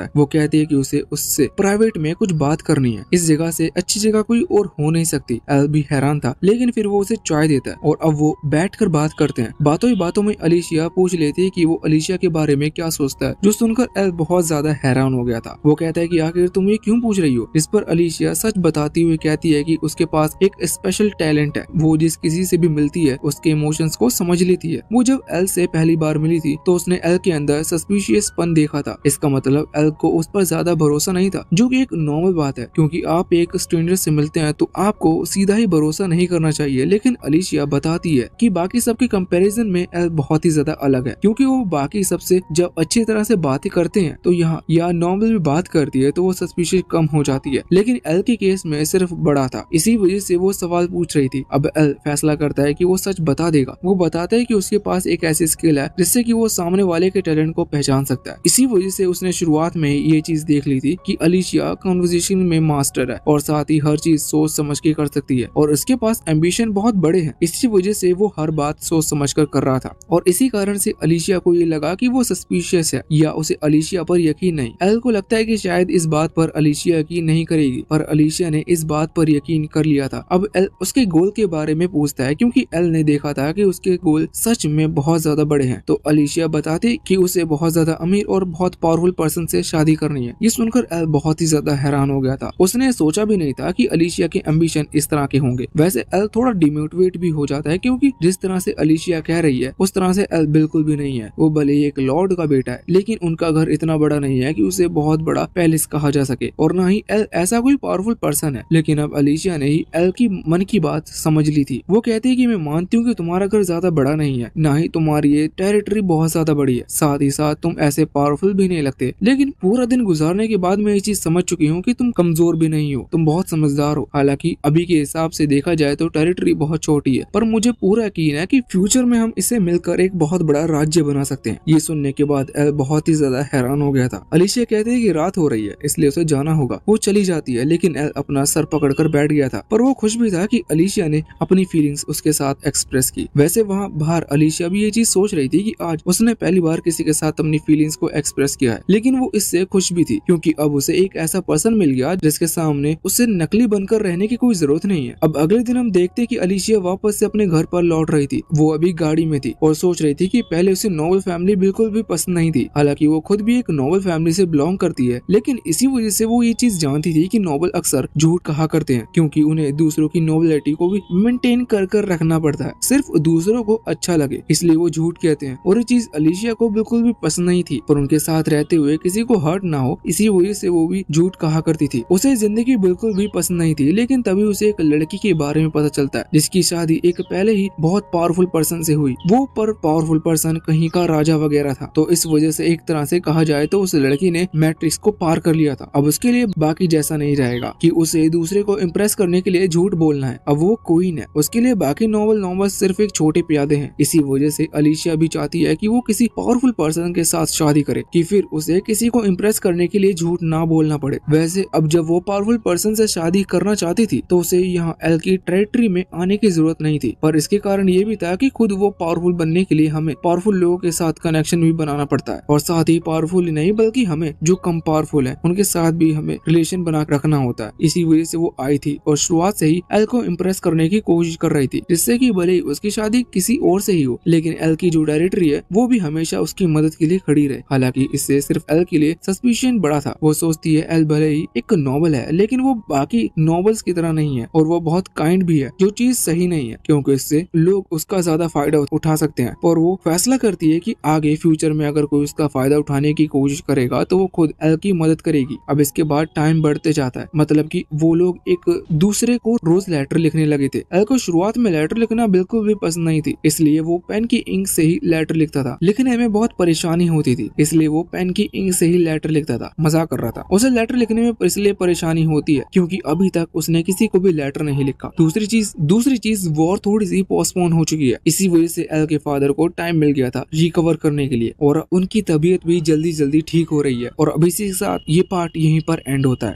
है। वो कहती है कि उसे उससे प्राइवेट में कुछ बात करनी है। इस जगह से अच्छी जगह कोई और हो नहीं सकती। एल भी हैरान था, लेकिन फिर वो उसे चाय देता है और अब वो बैठकर बात करते हैं। बातों ही बातों में अलीशिया पूछ लेती है कि वो अलीशिया के बारे में क्या सोचता है, जो सुनकर एल बहुत ज्यादा हैरान हो गया था। वो कहता है कि आखिर तुम ये क्यों पूछ रही हो। इस पर अलीशिया सच बताती हुई कहती है कि उसके पास एक स्पेशल टैलेंट है। वो जिस किसी से भी मिलती है उसके इमोशंस को समझ लेती है। वो जब एल से पहली बार मिली थी तो उसने एल के अंदर सस्पिशियस पन देखा था। इसका मतलब एल को उस पर ज्यादा भरोसा नहीं था, जो कि एक नॉर्मल बात है, क्योंकि आप एक स्ट्रेंजर से मिलते हैं तो आपको सीधा ही भरोसा नहीं करना चाहिए। लेकिन अलीशिया बताती है कि बाकी सबके कंपैरिजन में एल बहुत ही ज्यादा अलग है, क्योंकि वो बाकी सबसे जब अच्छी तरह से बातें करते हैं तो यहाँ या नॉर्मल में बात करती है तो वो सस्पिशियस कम हो जाती है, लेकिन एल के केस में सिर्फ बड़ा था। इसी वजह से वो सवाल पूछ रही थी। अब एल फैसला करता है कि वो सच बता देगा। वो बताता है कि उसके पास एक ऐसी स्किल है जिससे कि वो सामने वाले के टैलेंट को पहचान सकता है। इसी वजह से उसने शुरुआत में ये चीज देख ली थी कि अलीशिया कन्वर्सेशन में मास्टर है और साथ ही हर चीज सोच समझ के कर सकती है और उसके पास एम्बिशन बहुत बड़े हैं। इसी वजह से वो हर बात सोच समझ कर रहा था और इसी कारण से अलीशिया को ये लगा कि वो सस्पिशियस है या उसे अलीशिया पर यकीन नहीं। एल को लगता है कि शायद इस बात पर अलीशिया यकीन नहीं करेगी, पर अलीशिया ने इस बात पर यकीन कर लिया था। अब एल उसके गोल के बारे में पूछता है, क्योंकि एल ने देखा था कि उसके गोल सच में बहुत ज्यादा बड़े हैं। तो अलीशिया बताती कि उसे बहुत ज्यादा अमीर और बहुत पावरफुल पर्सन से शादी करनी है। ये सुनकर एल बहुत ही ज्यादा हैरान हो गया था। उसने सोचा भी नहीं था कि अलीशिया के एम्बिशन इस तरह के होंगे। वैसे एल थोड़ा डिमोटिवेट भी हो जाता है, क्योंकि जिस तरह से अलीशिया कह रही है उस तरह से एल बिल्कुल भी नहीं है। वो भले ही एक लॉर्ड का बेटा है, लेकिन उनका घर इतना बड़ा नहीं है कि उसे बहुत बड़ा पैलेस कहा जा सके, और ना ही एल ऐसा कोई पावरफुल पर्सन है। लेकिन अब अलीशिया ने ही एल की मन की बात समझ ली थी। वो कहती है कि मैं मानती हूँ कि तुम्हारा घर ज्यादा बड़ा नहीं है, ना ही तुम्हारी ये टेरिटरी बहुत ज्यादा बड़ी है, साथ ही साथ तुम ऐसे पावरफुल भी नहीं लगते। लेकिन पूरा दिन गुजारने के बाद मैं ये चीज समझ चुकी हूँ कि तुम कमजोर भी नहीं हो, तुम बहुत समझदार हो। हालांकि अभी के हिसाब से देखा जाए तो टेरिटरी बहुत छोटी है, पर मुझे पूरा यकीन है कि फ्यूचर में हम इसे मिलकर एक बहुत बड़ा राज्य बना सकते हैं। ये सुनने के बाद एल बहुत ही ज्यादा हैरान हो गया था। अलीशिया कहते हैं कि रात हो रही है इसलिए उसे जाना होगा। वो चली जाती है, लेकिन एल अपना सर पकड़कर बैठ गया था, पर वो खुश भी था कि अलीशिया ने अपनी फीलिंग्स उसके साथ एक्सप्रेस की। वैसे वहाँ बाहर अलीशिया भी ये चीज सोच रही थी कि आज उसने पहली बार किसी के साथ अपनी फीलिंग्स को एक्सप्रेस किया है, लेकिन वो इससे खुश भी थी, क्योंकि अब उसे एक ऐसा पर्सन मिल गया जिसके सामने उसे नकली बनकर रहने की कोई जरूरत नहीं है। अब अगले दिन हम देखते कि अलीशिया वापस से अपने घर पर लौट रही थी। वो अभी गाड़ी में थी और सोच रही थी कि पहले उसे नोबल फैमिली बिल्कुल भी पसंद नहीं थी। हालांकि वो खुद भी एक नोबल फैमिली से बिलोंग करती है, लेकिन इसी वजह से वो ये चीज जानती थी कि नोबल अक्सर झूठ कहा करते हैं, क्योंकि उन्हें दूसरों की नोबलिटी को भी मेंटेन कर रखना पड़ता है। सिर्फ दूसरों को अच्छा लगे इसलिए वो झूठ कहते हैं, और ये चीज अलीशिया को बिल्कुल भी पसंद नहीं थी। पर उनके साथ रहते हुए किसी को हर्ट ना हो, इसी वजह से वो भी झूठ कहा करती थी। उसे जिंदगी बिल्कुल भी पसंद नहीं थी, लेकिन तभी उसे एक लड़की के बारे में पता चलता है जिसकी शादी एक पहले ही बहुत पावरफुल पर्सन से हुई। वो पर पावरफुल पर्सन कहीं का राजा वगैरह था, तो इस वजह से एक तरह से कहा जाए तो उस लड़की ने मैट्रिक्स को पार कर लिया था। अब उसके लिए बाकी जैसा नहीं रहेगा कि उसे दूसरे को इम्प्रेस करने के लिए झूठ बोलना है। अब वो क्वीन है, उसके लिए बाकी नॉबल सिर्फ एक छोटे प्यादे हैं। इसी वजह से अलीशिया भी चाहती है कि वो किसी पावरफुल पर्सन के साथ शादी करे, कि फिर उसे किसी को इम्प्रेस करने के लिए झूठ ना बोलना पड़े। वैसे अब जब वो पावरफुल पर्सन से शादी करना चाहती थी तो उसे यहाँ एल की टेरिटरी में आने की जरूरत नहीं थी, पर इसके कारण ये भी था कि खुद वो पावरफुल बनने के लिए हमें पावरफुल लोगों के साथ कनेक्शन भी बनाना पड़ता है, और साथ ही पावरफुल नहीं बल्कि हमें जो कम पावरफुल है उनके साथ भी हमें रिलेशन बना रखना होता है। इसी वजह से वो आई थी और शुरुआत से ही एल को इम्प्रेस करने की कोशिश कर रही थी, जिससे कि भले ही उसकी शादी किसी और से ही हो, लेकिन एल की जो टेरिटरी है वो भी हमेशा उसकी मदद के लिए खड़ी रहे। हालांकि इससे सिर्फ एल के लिए सस्पिशन बड़ा था। वो सोचती है एल भले ही एक नॉबल है, लेकिन वो बाकी नॉबल्स की तरह नहीं है, और वो बहुत काइंड भी है, जो चीज सही नहीं है, क्योंकि इससे लोग उसका ज्यादा फायदा उठा सकते हैं। और वो फैसला करती है कि आगे फ्यूचर में अगर कोई उसका फायदा उठाने की कोशिश करेगा तो वो खुद एल की मदद करेगी। अब इसके बाद टाइम बढ़ते जाता है, मतलब कि वो लोग एक दूसरे को रोज लेटर लिखने लगे थे। एल को शुरुआत में लेटर लिखना बिल्कुल भी पसंद नहीं थी, इसलिए वो पेन की इंक से ही लेटर लिखता था, लिखने में बहुत परेशानी होती थी, इसलिए वो पेन की इंक से ही लेटर लिखता था। मजाक कर रहा था। उसे लेटर लिखने में इसलिए परेशानी होती है क्योंकि अभी तक उसने किसी को भी लेटर नहीं लिखा। दूसरी चीज वॉर थोड़ी सी पोस्टपोन हो चुकी है, इसी वजह से एल के फादर को टाइम मिल गया था रिकवर करने के लिए और उनकी तबीयत भी जल्दी जल्दी ठीक हो रही है। और अभी इसी के साथ ये पार्ट यहीं पर एंड होता है।